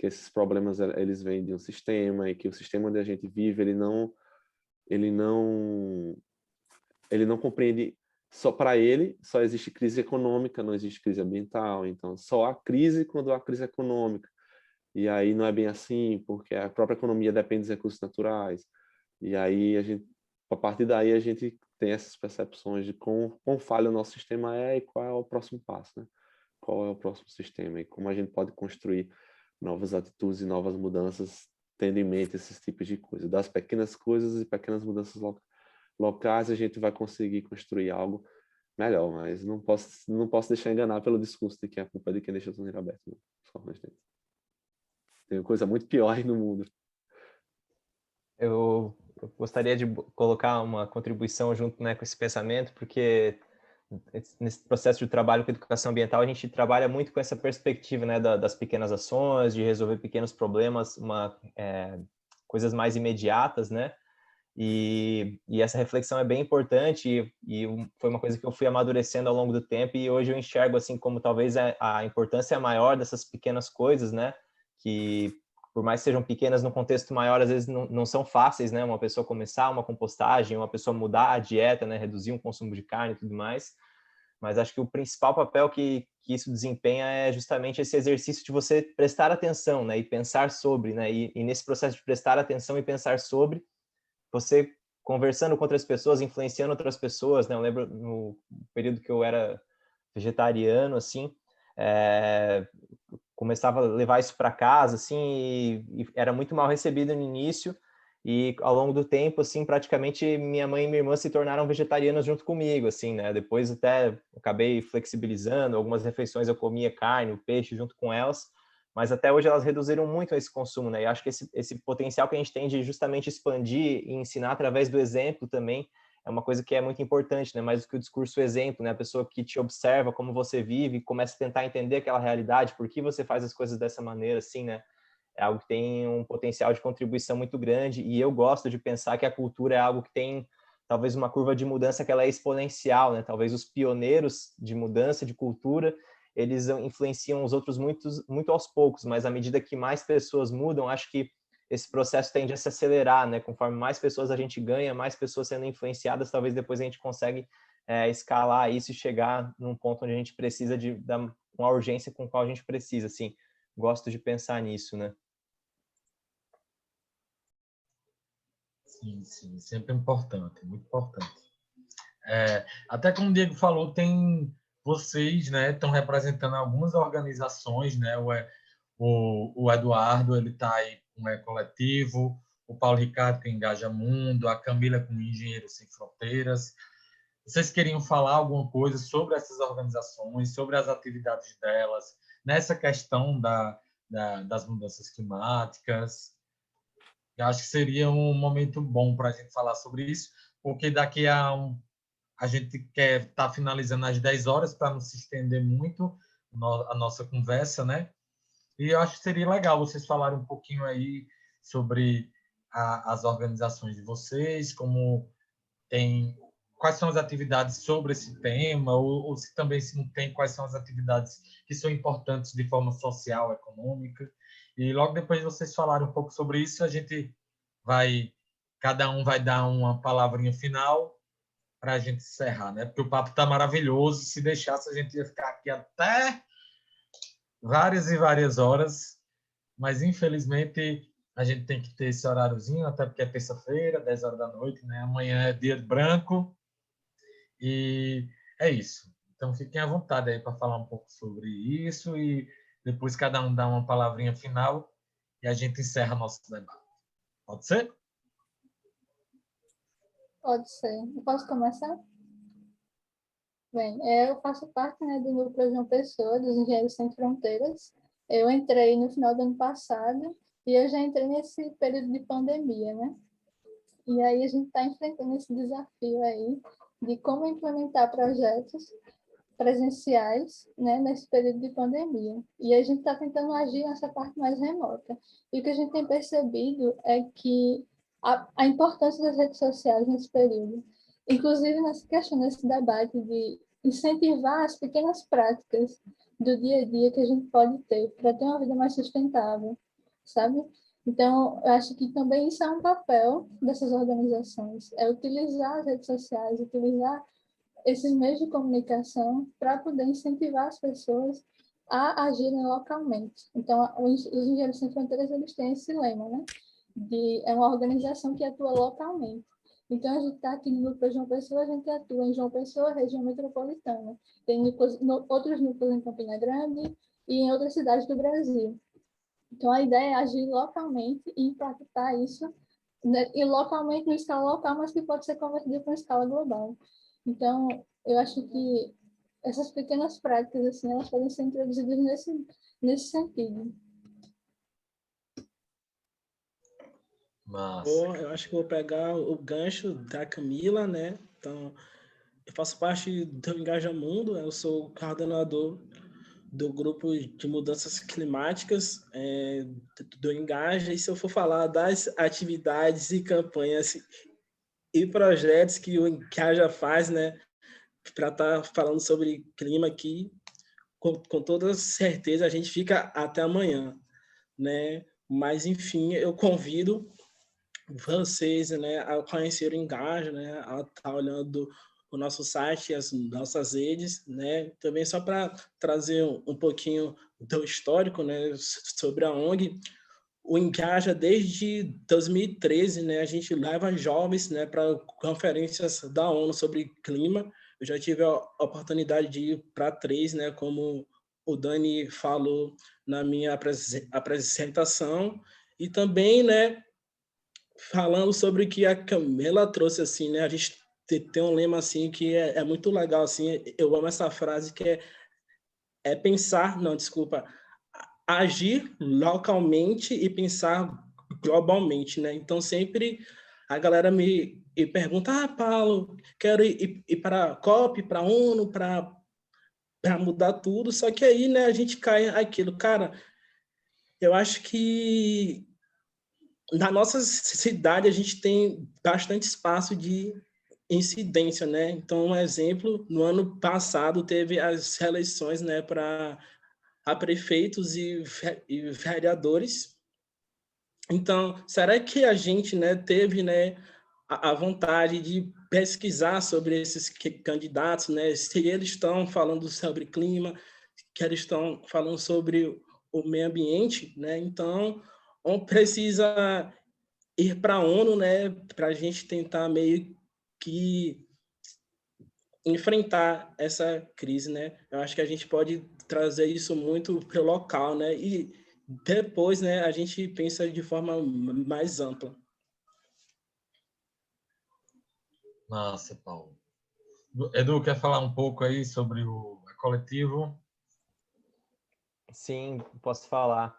esses problemas eles vêm de um sistema e que o sistema onde a gente vive, ele não compreende, só para ele só existe crise econômica, não existe crise ambiental. Então, só há crise quando há crise econômica. E aí não é bem assim, porque a própria economia depende dos recursos naturais. E aí a partir daí a gente tem essas percepções de quão falho o nosso sistema é e qual é o próximo passo, né? Qual é o próximo sistema e como a gente pode construir novas atitudes e novas mudanças tendo em mente esses tipos de coisas. Das pequenas coisas e pequenas mudanças locais a gente vai conseguir construir algo melhor, mas não posso deixar enganar pelo discurso de que a culpa é de quem deixa a torneira aberta. Tem coisa muito pior aí no mundo. Eu gostaria de colocar uma contribuição junto, né, com esse pensamento, porque nesse processo de trabalho com educação ambiental, a gente trabalha muito com essa perspectiva, né, das pequenas ações, de resolver pequenos problemas, coisas mais imediatas, né? E essa reflexão é bem importante e foi uma coisa que eu fui amadurecendo ao longo do tempo e hoje eu enxergo assim como talvez a importância maior dessas pequenas coisas, né? Que por mais que sejam pequenas no contexto maior, às vezes não são fáceis, né? Uma pessoa começar uma compostagem, uma pessoa mudar a dieta, né? Reduzir o consumo de carne e tudo mais. Mas acho que o principal papel que isso desempenha é justamente esse exercício de você prestar atenção, né? E pensar sobre, né? E nesse processo de prestar atenção e pensar sobre, você conversando com outras pessoas, influenciando outras pessoas, né? Eu lembro no período que eu era vegetariano, assim, começava a levar isso para casa, assim, e era muito mal recebido no início, e ao longo do tempo, assim, praticamente minha mãe e minha irmã se tornaram vegetarianas junto comigo, assim, né? Depois até acabei flexibilizando, algumas refeições eu comia carne, o peixe junto com elas, mas até hoje elas reduziram muito esse consumo, né? E acho que esse potencial que a gente tem de justamente expandir e ensinar através do exemplo também é uma coisa que é muito importante, né? Mais do que o discurso exemplo, né? A pessoa que te observa como você vive, começa a tentar entender aquela realidade, por que você faz as coisas dessa maneira, assim, né? é algo que tem um potencial de contribuição muito grande, e eu gosto de pensar que a cultura é algo que tem talvez uma curva de mudança que ela é exponencial, né? Talvez os pioneiros de mudança de cultura, eles influenciam os outros muito aos poucos, mas à medida que mais pessoas mudam, acho que esse processo tende a se acelerar, né? Conforme mais pessoas a gente ganha, mais pessoas sendo influenciadas, talvez depois a gente consegue escalar isso e chegar num ponto onde a gente precisa com a urgência com a qual a gente precisa, assim. Gosto de pensar nisso, né? Sim, sempre importante, muito importante. Até como o Diego falou, tem vocês, né, estão representando algumas organizações, né? O Eduardo, ele está aí com o Coletivo, o Paulo Ricardo com Engaja Mundo, a Camila com Engenheiros Sem Fronteiras. Vocês queriam falar alguma coisa sobre essas organizações, sobre as atividades delas, nessa questão das mudanças climáticas? Eu acho que seria um momento bom para a gente falar sobre isso, porque daqui a gente quer estar finalizando às 10 horas para não se estender muito a nossa conversa, né? E eu acho que seria legal vocês falarem um pouquinho aí sobre as organizações de vocês, como tem, quais são as atividades sobre esse tema, ou se também se não tem, quais são as atividades que são importantes de forma social, econômica. E logo depois de vocês falarem um pouco sobre isso, cada um vai dar uma palavrinha final para a gente encerrar, né? Porque o papo está maravilhoso. Se deixasse, a gente ia ficar aqui até várias e várias horas, mas infelizmente a gente tem que ter esse horáriozinho, até porque é terça-feira, 10 horas da noite, né? Amanhã é dia branco e é isso. Então fiquem à vontade aí para falar um pouco sobre isso e depois cada um dá uma palavrinha final e a gente encerra nosso debate. Pode ser? Pode ser. Eu posso começar? Bem, eu faço parte, né, do Núcleo João Pessoa, dos Engenheiros Sem Fronteiras. Eu entrei no final do ano passado e eu já entrei nesse período de pandemia, né? E aí a gente está enfrentando esse desafio aí de como implementar projetos presenciais, né, nesse período de pandemia. E a gente está tentando agir nessa parte mais remota. E o que a gente tem percebido é que a importância das redes sociais nesse período, inclusive nessa questão, nesse debate de incentivar as pequenas práticas do dia a dia que a gente pode ter para ter uma vida mais sustentável, sabe? Então, eu acho que também isso é um papel dessas organizações, é utilizar as redes sociais, utilizar esses meios de comunicação para poder incentivar as pessoas a agirem localmente. Então, os Engenheiros Sem Fronteiras, eles têm esse lema, né? É uma organização que atua localmente. Então, a gente está aqui no Núcleo João Pessoa, a gente atua em João Pessoa, região metropolitana. Tem outros núcleos em Campina Grande e em outras cidades do Brasil. Então, a ideia é agir localmente e impactar isso, né, e localmente, em escala local, mas que pode ser convertido para uma escala global. Então, eu acho que essas pequenas práticas, assim, elas podem ser introduzidas nesse sentido. Eu acho que vou pegar o gancho da Camila, né? Então, eu faço parte do Engaja Mundo, eu sou coordenador do grupo de mudanças climáticas do Engaja, e se eu for falar das atividades e campanhas e projetos que o Engaja faz, né, para estar falando sobre clima aqui, com toda certeza a gente fica até amanhã, né? Mas, enfim, eu convido vocês, né, a conhecer o Engaja, né, a estar olhando o nosso site, as nossas redes, né, também só para trazer um pouquinho do histórico, né, sobre a ONG. O Engaja, desde 2013, né, a gente leva jovens, né, para conferências da ONU sobre clima. Eu já tive a oportunidade de ir para 3, né, como o Dani falou na minha apresentação, e também, né, falando sobre o que a Camila trouxe, assim, né, a gente tem um lema, assim, que é muito legal, assim, eu amo essa frase, que é pensar, não, desculpa, agir localmente e pensar globalmente, né? Então, sempre a galera me pergunta, Paulo, quero ir para a COP, para a ONU, para mudar tudo, só que aí, né, a gente cai aquilo, cara, Eu acho que na nossa cidade a gente tem bastante espaço de incidência, né? Então, um exemplo, no ano passado teve as eleições, né, para a prefeitos e vereadores. Então, será que a gente, né, teve, né, a vontade de pesquisar sobre esses candidatos, né? Se eles estão falando sobre clima, que eles estão falando sobre o meio ambiente, né? Então, precisa ir para a ONU, né, para a gente tentar meio que enfrentar essa crise, né? Eu acho que a gente pode trazer isso muito para o local, né? E depois, né, a gente pensa de forma mais ampla. Massa, Paulo. Edu, quer falar um pouco aí sobre o Ecoletivo? Sim, posso falar.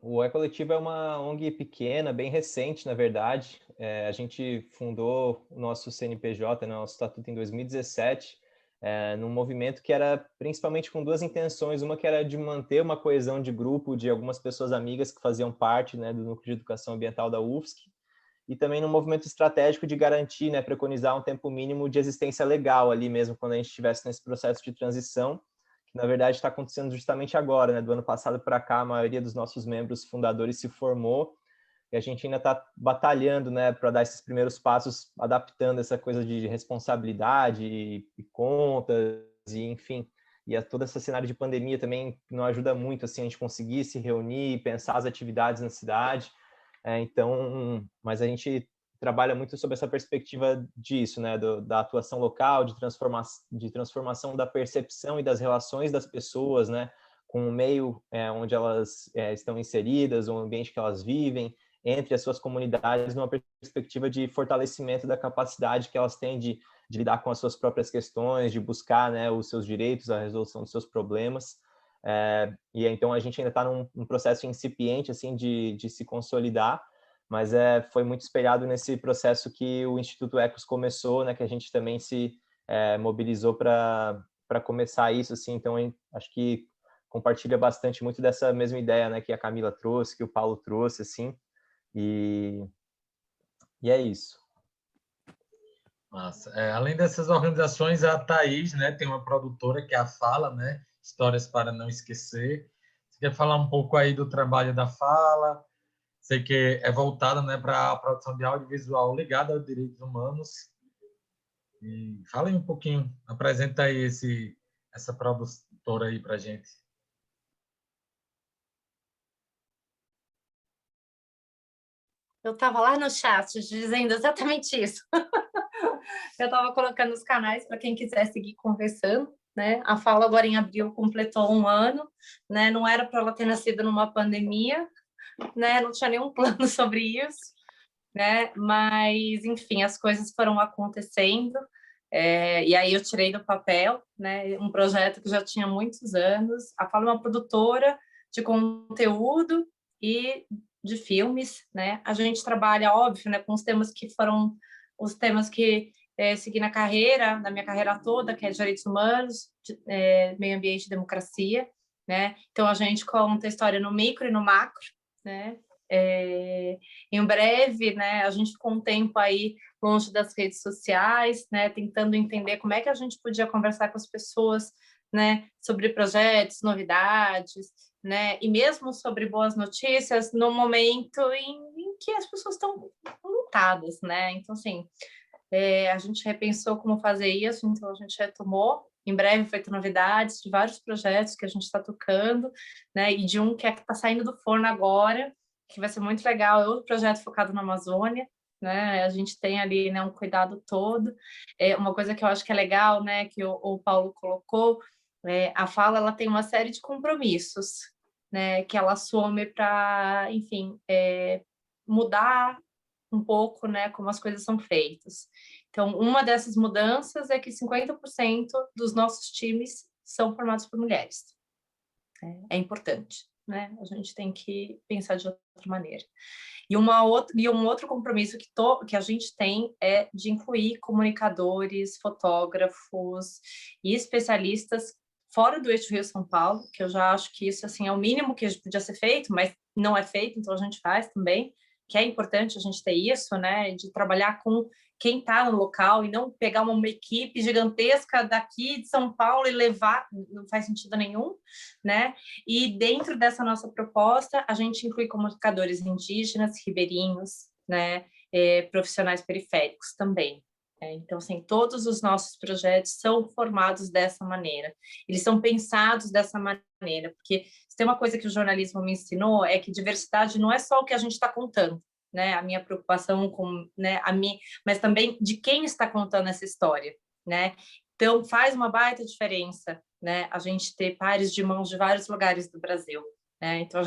O Ecoletivo é uma ONG pequena, bem recente, na verdade. A gente fundou o nosso CNPJ, né, nosso estatuto, em 2017, num movimento que era principalmente com duas intenções. Uma que era de manter uma coesão de grupo de algumas pessoas amigas que faziam parte, né, do Núcleo de Educação Ambiental da UFSC, e também num movimento estratégico de garantir, né, preconizar um tempo mínimo de existência legal ali mesmo, quando a gente estivesse nesse processo de transição, que na verdade está acontecendo justamente agora, né? Do ano passado para cá, a maioria dos nossos membros fundadores se formou, e a gente ainda está batalhando, né, para dar esses primeiros passos, adaptando essa coisa de responsabilidade e contas, e enfim, toda essa cenário de pandemia também não ajuda muito, assim, a gente conseguir se reunir, pensar as atividades na cidade. Então, mas a gente trabalha muito sobre essa perspectiva disso, né, da atuação local, de transformação da percepção e das relações das pessoas, né, com o meio onde elas estão inseridas, o ambiente que elas vivem, entre as suas comunidades, numa perspectiva de fortalecimento da capacidade que elas têm de lidar com as suas próprias questões, de buscar, né, os seus direitos, a resolução dos seus problemas. E então a gente ainda está num processo incipiente, assim, de se consolidar, mas foi muito espelhado nesse processo que o Instituto Ecos começou, né, que a gente também se mobilizou para começar isso, assim. Então acho que compartilha bastante muito dessa mesma ideia, né, que a Camila trouxe, que o Paulo trouxe, assim, e é isso. Massa. Além dessas organizações, a Thaís, né, tem uma produtora que é a Fala, né, Histórias para Não Esquecer. Você quer falar um pouco aí do trabalho da Fala? Sei que é voltada, né, para a produção de audiovisual ligada aos direitos humanos. E fala aí um pouquinho, apresenta aí essa produtora aí para a gente. Eu estava lá no chat dizendo exatamente isso. Eu estava colocando os canais para quem quiser seguir conversando, né? A Fala agora em abril completou 1 ano, né? Não era para ela ter nascido numa pandemia, né? Não tinha nenhum plano sobre isso, né? Mas, enfim, as coisas foram acontecendo. E aí eu tirei do papel, né? Um projeto que já tinha muitos anos. A Fala é uma produtora de conteúdo e de filmes, né? A gente trabalha, óbvio, né, com os temas que foram os temas que segui na minha carreira toda, que é direitos humanos, meio ambiente e democracia, né? Então a gente conta a história no micro e no macro, né? Em breve, né, a gente ficou um tempo aí longe das redes sociais, né, tentando entender como é que a gente podia conversar com as pessoas, né, sobre projetos, novidades, né, e mesmo sobre boas notícias no momento em que as pessoas estão lutadas, né? Então, assim, a gente repensou como fazer isso, então a gente retomou. Em breve vai ter novidades de vários projetos que a gente está tocando, né? E de um que está saindo do forno agora, que vai ser muito legal, é outro projeto focado na Amazônia, né? A gente tem ali, né, um cuidado todo. Uma coisa que eu acho que é legal, né, que o Paulo colocou, a Fala, ela tem uma série de compromissos, né, que ela assume para, enfim, mudar um pouco, né, como as coisas são feitas. Então, uma dessas mudanças é que 50% dos nossos times são formados por mulheres. É importante, né? A gente tem que pensar de outra maneira. E um outro compromisso que a gente tem é de incluir comunicadores, fotógrafos e especialistas fora do eixo Rio-São Paulo, que eu já acho que isso assim é o mínimo que podia ser feito, mas não é feito, então a gente faz também, que é importante a gente ter isso, né, de trabalhar com quem está no local e não pegar uma equipe gigantesca daqui de São Paulo e levar, não faz sentido nenhum, né? E dentro dessa nossa proposta, a gente inclui comunicadores indígenas, ribeirinhos, né, profissionais periféricos também. Então, assim, todos os nossos projetos são formados dessa maneira. Eles são pensados dessa maneira, porque se tem uma coisa que o jornalismo me ensinou é que diversidade não é só o que a gente está contando, né? A minha preocupação com, né, mas também de quem está contando essa história, né? Então, faz uma baita diferença, né? A gente ter pares de mãos de vários lugares do Brasil. Então,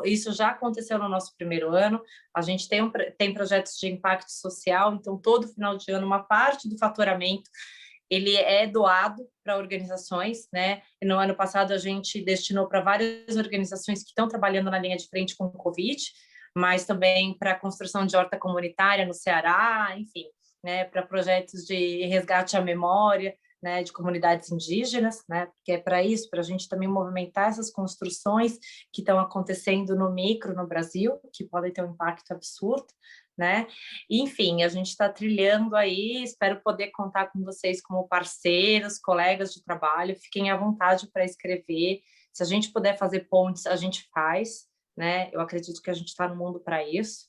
isso já aconteceu no nosso primeiro ano, a gente tem projetos de impacto social, então, todo final de ano, uma parte do faturamento, ele é doado para organizações, né? E no ano passado, a gente destinou para várias organizações que estão trabalhando na linha de frente com o Covid, mas também para a construção de horta comunitária no Ceará, enfim, né? Para projetos de resgate à memória, né, de comunidades indígenas, né, porque é para isso, para a gente também movimentar essas construções que estão acontecendo no micro no Brasil, que podem ter um impacto absurdo, né? Enfim, a gente está trilhando aí, espero poder contar com vocês como parceiros, colegas de trabalho, fiquem à vontade para escrever, se a gente puder fazer pontes, a gente faz, né? Eu acredito que a gente está no mundo para isso.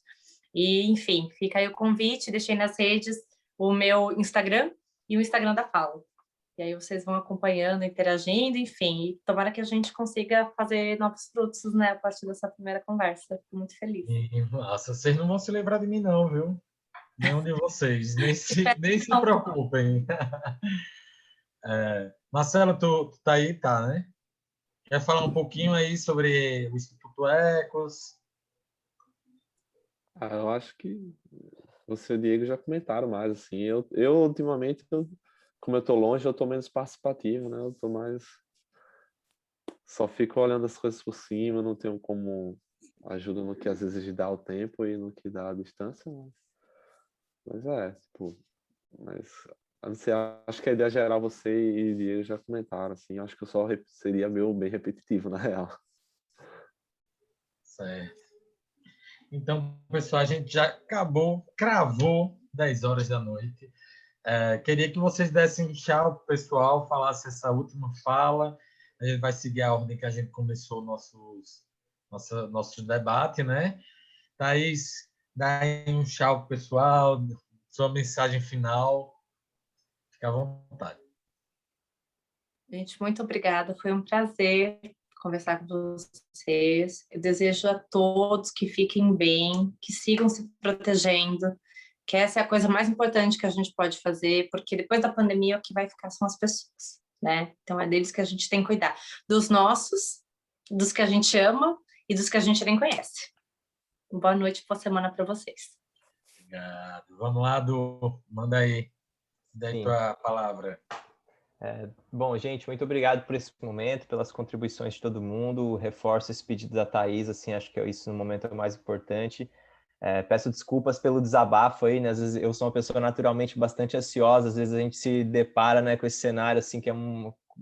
E, enfim, fica aí o convite, deixei nas redes o meu Instagram e o Instagram da Fala. E aí vocês vão acompanhando, interagindo, enfim, e tomara que a gente consiga fazer novos frutos, né, a partir dessa primeira conversa. Fico muito feliz. Nossa, vocês não vão se lembrar de mim não, viu? Nenhum de vocês, nem se preocupem. Marcelo, tu tá aí, tá, né? Quer falar um pouquinho aí sobre o Instituto Ecos? Eu acho que você e o Diego já comentaram mais, assim. Eu ultimamente, como eu tô longe, eu tô menos participativo, né? Eu tô mais... Só fico olhando as coisas por cima, não tenho como... Ajuda no que às vezes dá o tempo e no que dá a distância, mas tipo... Mas, a não ser, acho que a ideia geral você e o Diego já comentaram, assim. Acho que eu só seria bem repetitivo, na real. Certo. Então, pessoal, a gente já cravou 10 horas da noite. Queria que vocês dessem tchau para o pessoal, falassem essa última fala. A gente vai seguir a ordem que a gente começou nosso debate, né? Thaís, dá aí um tchau para o pessoal, sua mensagem final. Fica à vontade. Gente, muito obrigada. Foi um prazer conversar com vocês. Eu desejo a todos que fiquem bem, que sigam se protegendo, que essa é a coisa mais importante que a gente pode fazer, porque depois da pandemia o que vai ficar são as pessoas, né? Então é deles que a gente tem que cuidar, dos nossos, dos que a gente ama e dos que a gente nem conhece. Boa noite, boa semana para vocês. Obrigado. Vamos lá, Du. Manda aí. Daí tua palavra. Bom, gente, muito obrigado por esse momento, pelas contribuições de todo mundo. Reforço esse pedido da Thaís, assim, acho que isso no momento é o mais importante. Peço desculpas pelo desabafo aí, né? Às vezes eu sou uma pessoa naturalmente bastante ansiosa, às vezes a gente se depara, né, com esse cenário assim que é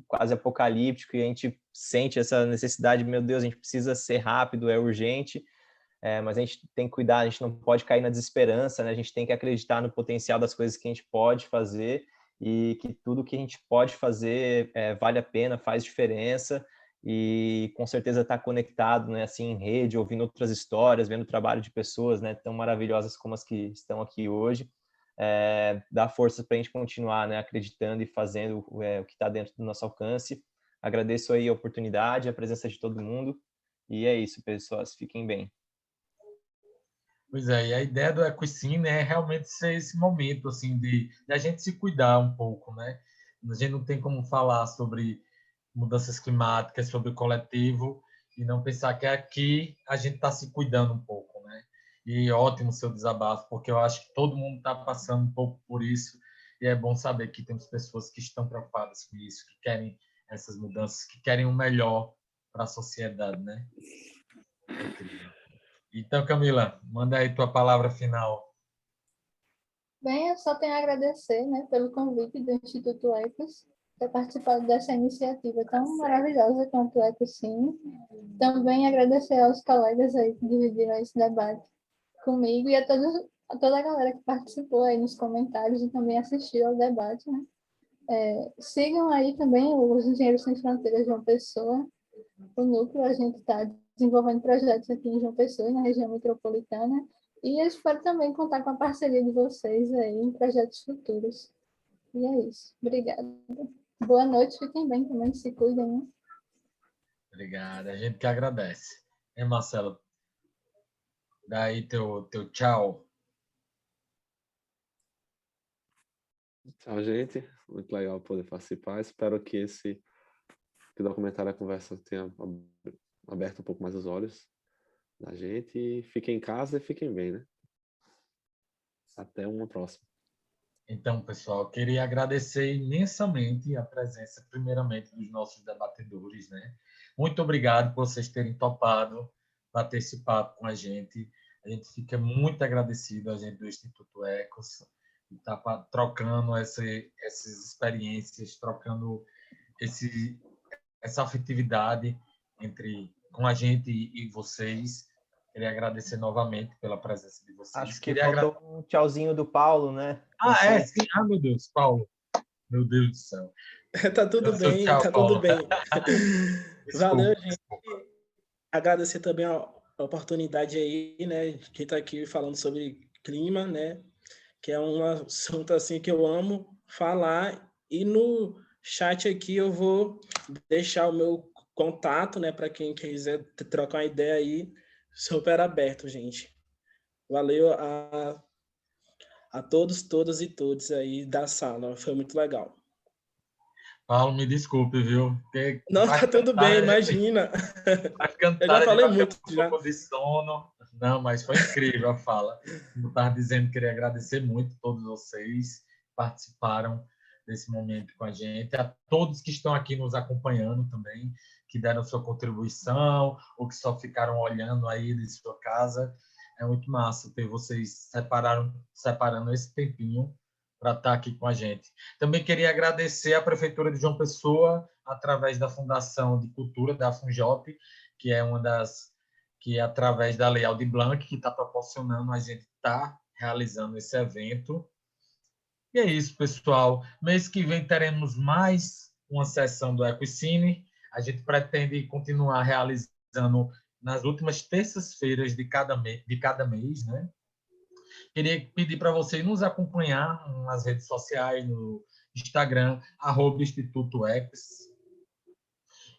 quase apocalíptico e a gente sente essa necessidade, meu Deus, a gente precisa ser rápido, é urgente, mas a gente tem que cuidar, a gente não pode cair na desesperança, né? A gente tem que acreditar no potencial das coisas que a gente pode fazer e que tudo que a gente pode fazer vale a pena, faz diferença. E com certeza estar conectado, né, assim, em rede, ouvindo outras histórias, vendo o trabalho de pessoas, né, tão maravilhosas como as que estão aqui hoje, dá força para a gente continuar, né, acreditando e fazendo o que está dentro do nosso alcance. Agradeço aí a oportunidade, a presença de todo mundo, e é isso, pessoas, fiquem bem. Pois é, e a ideia do Ecocine é realmente ser esse momento, assim, de a gente se cuidar um pouco, né? A gente não tem como falar sobre mudanças climáticas, sobre o coletivo, e não pensar que aqui a gente está se cuidando um pouco, né? E ótimo o seu desabafo, porque eu acho que todo mundo está passando um pouco por isso, e é bom saber que temos pessoas que estão preocupadas com isso, que querem essas mudanças, que querem o melhor para a sociedade, né? Incrível. Então, Camila, manda aí tua palavra final. Bem, eu só tenho a agradecer, né, pelo convite do Instituto Ecos. ter participado dessa iniciativa tão maravilhosa quanto o Ecocine. Também agradecer aos colegas aí que dividiram esse debate comigo e a toda a galera que participou aí nos comentários e também assistiu ao debate, né? Sigam aí também os Engenheiros Sem Fronteiras João Pessoa, o núcleo. A gente está desenvolvendo projetos aqui em João Pessoa e na região metropolitana, e eu espero também contar com a parceria de vocês aí em projetos futuros. E é isso. Obrigada. Boa noite, fiquem bem também, se cuidem, né? Obrigado, a gente que agradece. Hein, Marcelo? Daí teu tchau. Tchau, gente. Muito legal poder participar. Espero que o documentário A Conversa tenha aberto um pouco mais os olhos da gente. E fiquem em casa e fiquem bem, né? Até uma próxima. Então, pessoal, queria agradecer imensamente a presença, primeiramente, dos nossos debatedores, né? Muito obrigado por vocês terem topado bater esse papo com a gente. A gente fica muito agradecido, a gente do Instituto Ecos, que está trocando essas experiências, trocando essa afetividade com a gente e vocês. Queria agradecer novamente pela presença de vocês. Acho que faltou um tchauzinho do Paulo, né? Sim. Meu Deus, Paulo. Meu Deus do céu. Tá tudo bem, tchau, tá Paulo. tudo bem. Valeu, gente. Desculpa. Agradecer também a oportunidade aí, né, de estar aqui falando sobre clima, né, que é um assunto assim que eu amo falar. E no chat aqui eu vou deixar o meu contato, né, para quem quiser trocar uma ideia aí, super aberto, gente. Valeu a todos, todas e todos aí da sala, foi muito legal. Paulo, me desculpe, viu? Não, tá tudo bem, imagina. Eu já falei muito. Já. De sono. Não, mas foi incrível a fala. Eu estava dizendo que queria agradecer muito a todos vocês que participaram desse momento com a gente, a todos que estão aqui nos acompanhando também, que deram sua contribuição ou que só ficaram olhando aí de sua casa. É muito massa ter vocês separando esse tempinho para estar aqui com a gente. Também queria agradecer à Prefeitura de João Pessoa, através da Fundação de Cultura, da FUNJOP, que é que através da Lei Aldir Blanc, que está proporcionando a gente estar realizando esse evento. E é isso, pessoal. Mês que vem teremos mais uma sessão do Ecocine. A gente pretende continuar realizando nas últimas terças-feiras de cada mês, né? Queria pedir para vocês nos acompanhar nas redes sociais, no Instagram, @Instituto Ecos.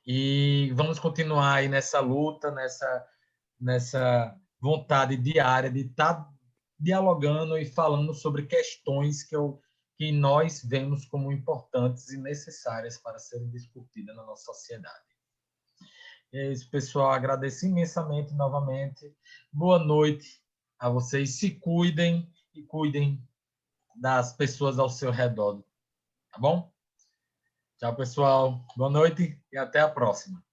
E vamos continuar aí nessa luta, nessa vontade diária de estar dialogando e falando sobre questões que nós vemos como importantes e necessárias para serem discutidas na nossa sociedade. É isso, pessoal. Agradeço imensamente novamente. Boa noite a vocês. Se cuidem e cuidem das pessoas ao seu redor. Tá bom? Tchau, pessoal. Boa noite e até a próxima.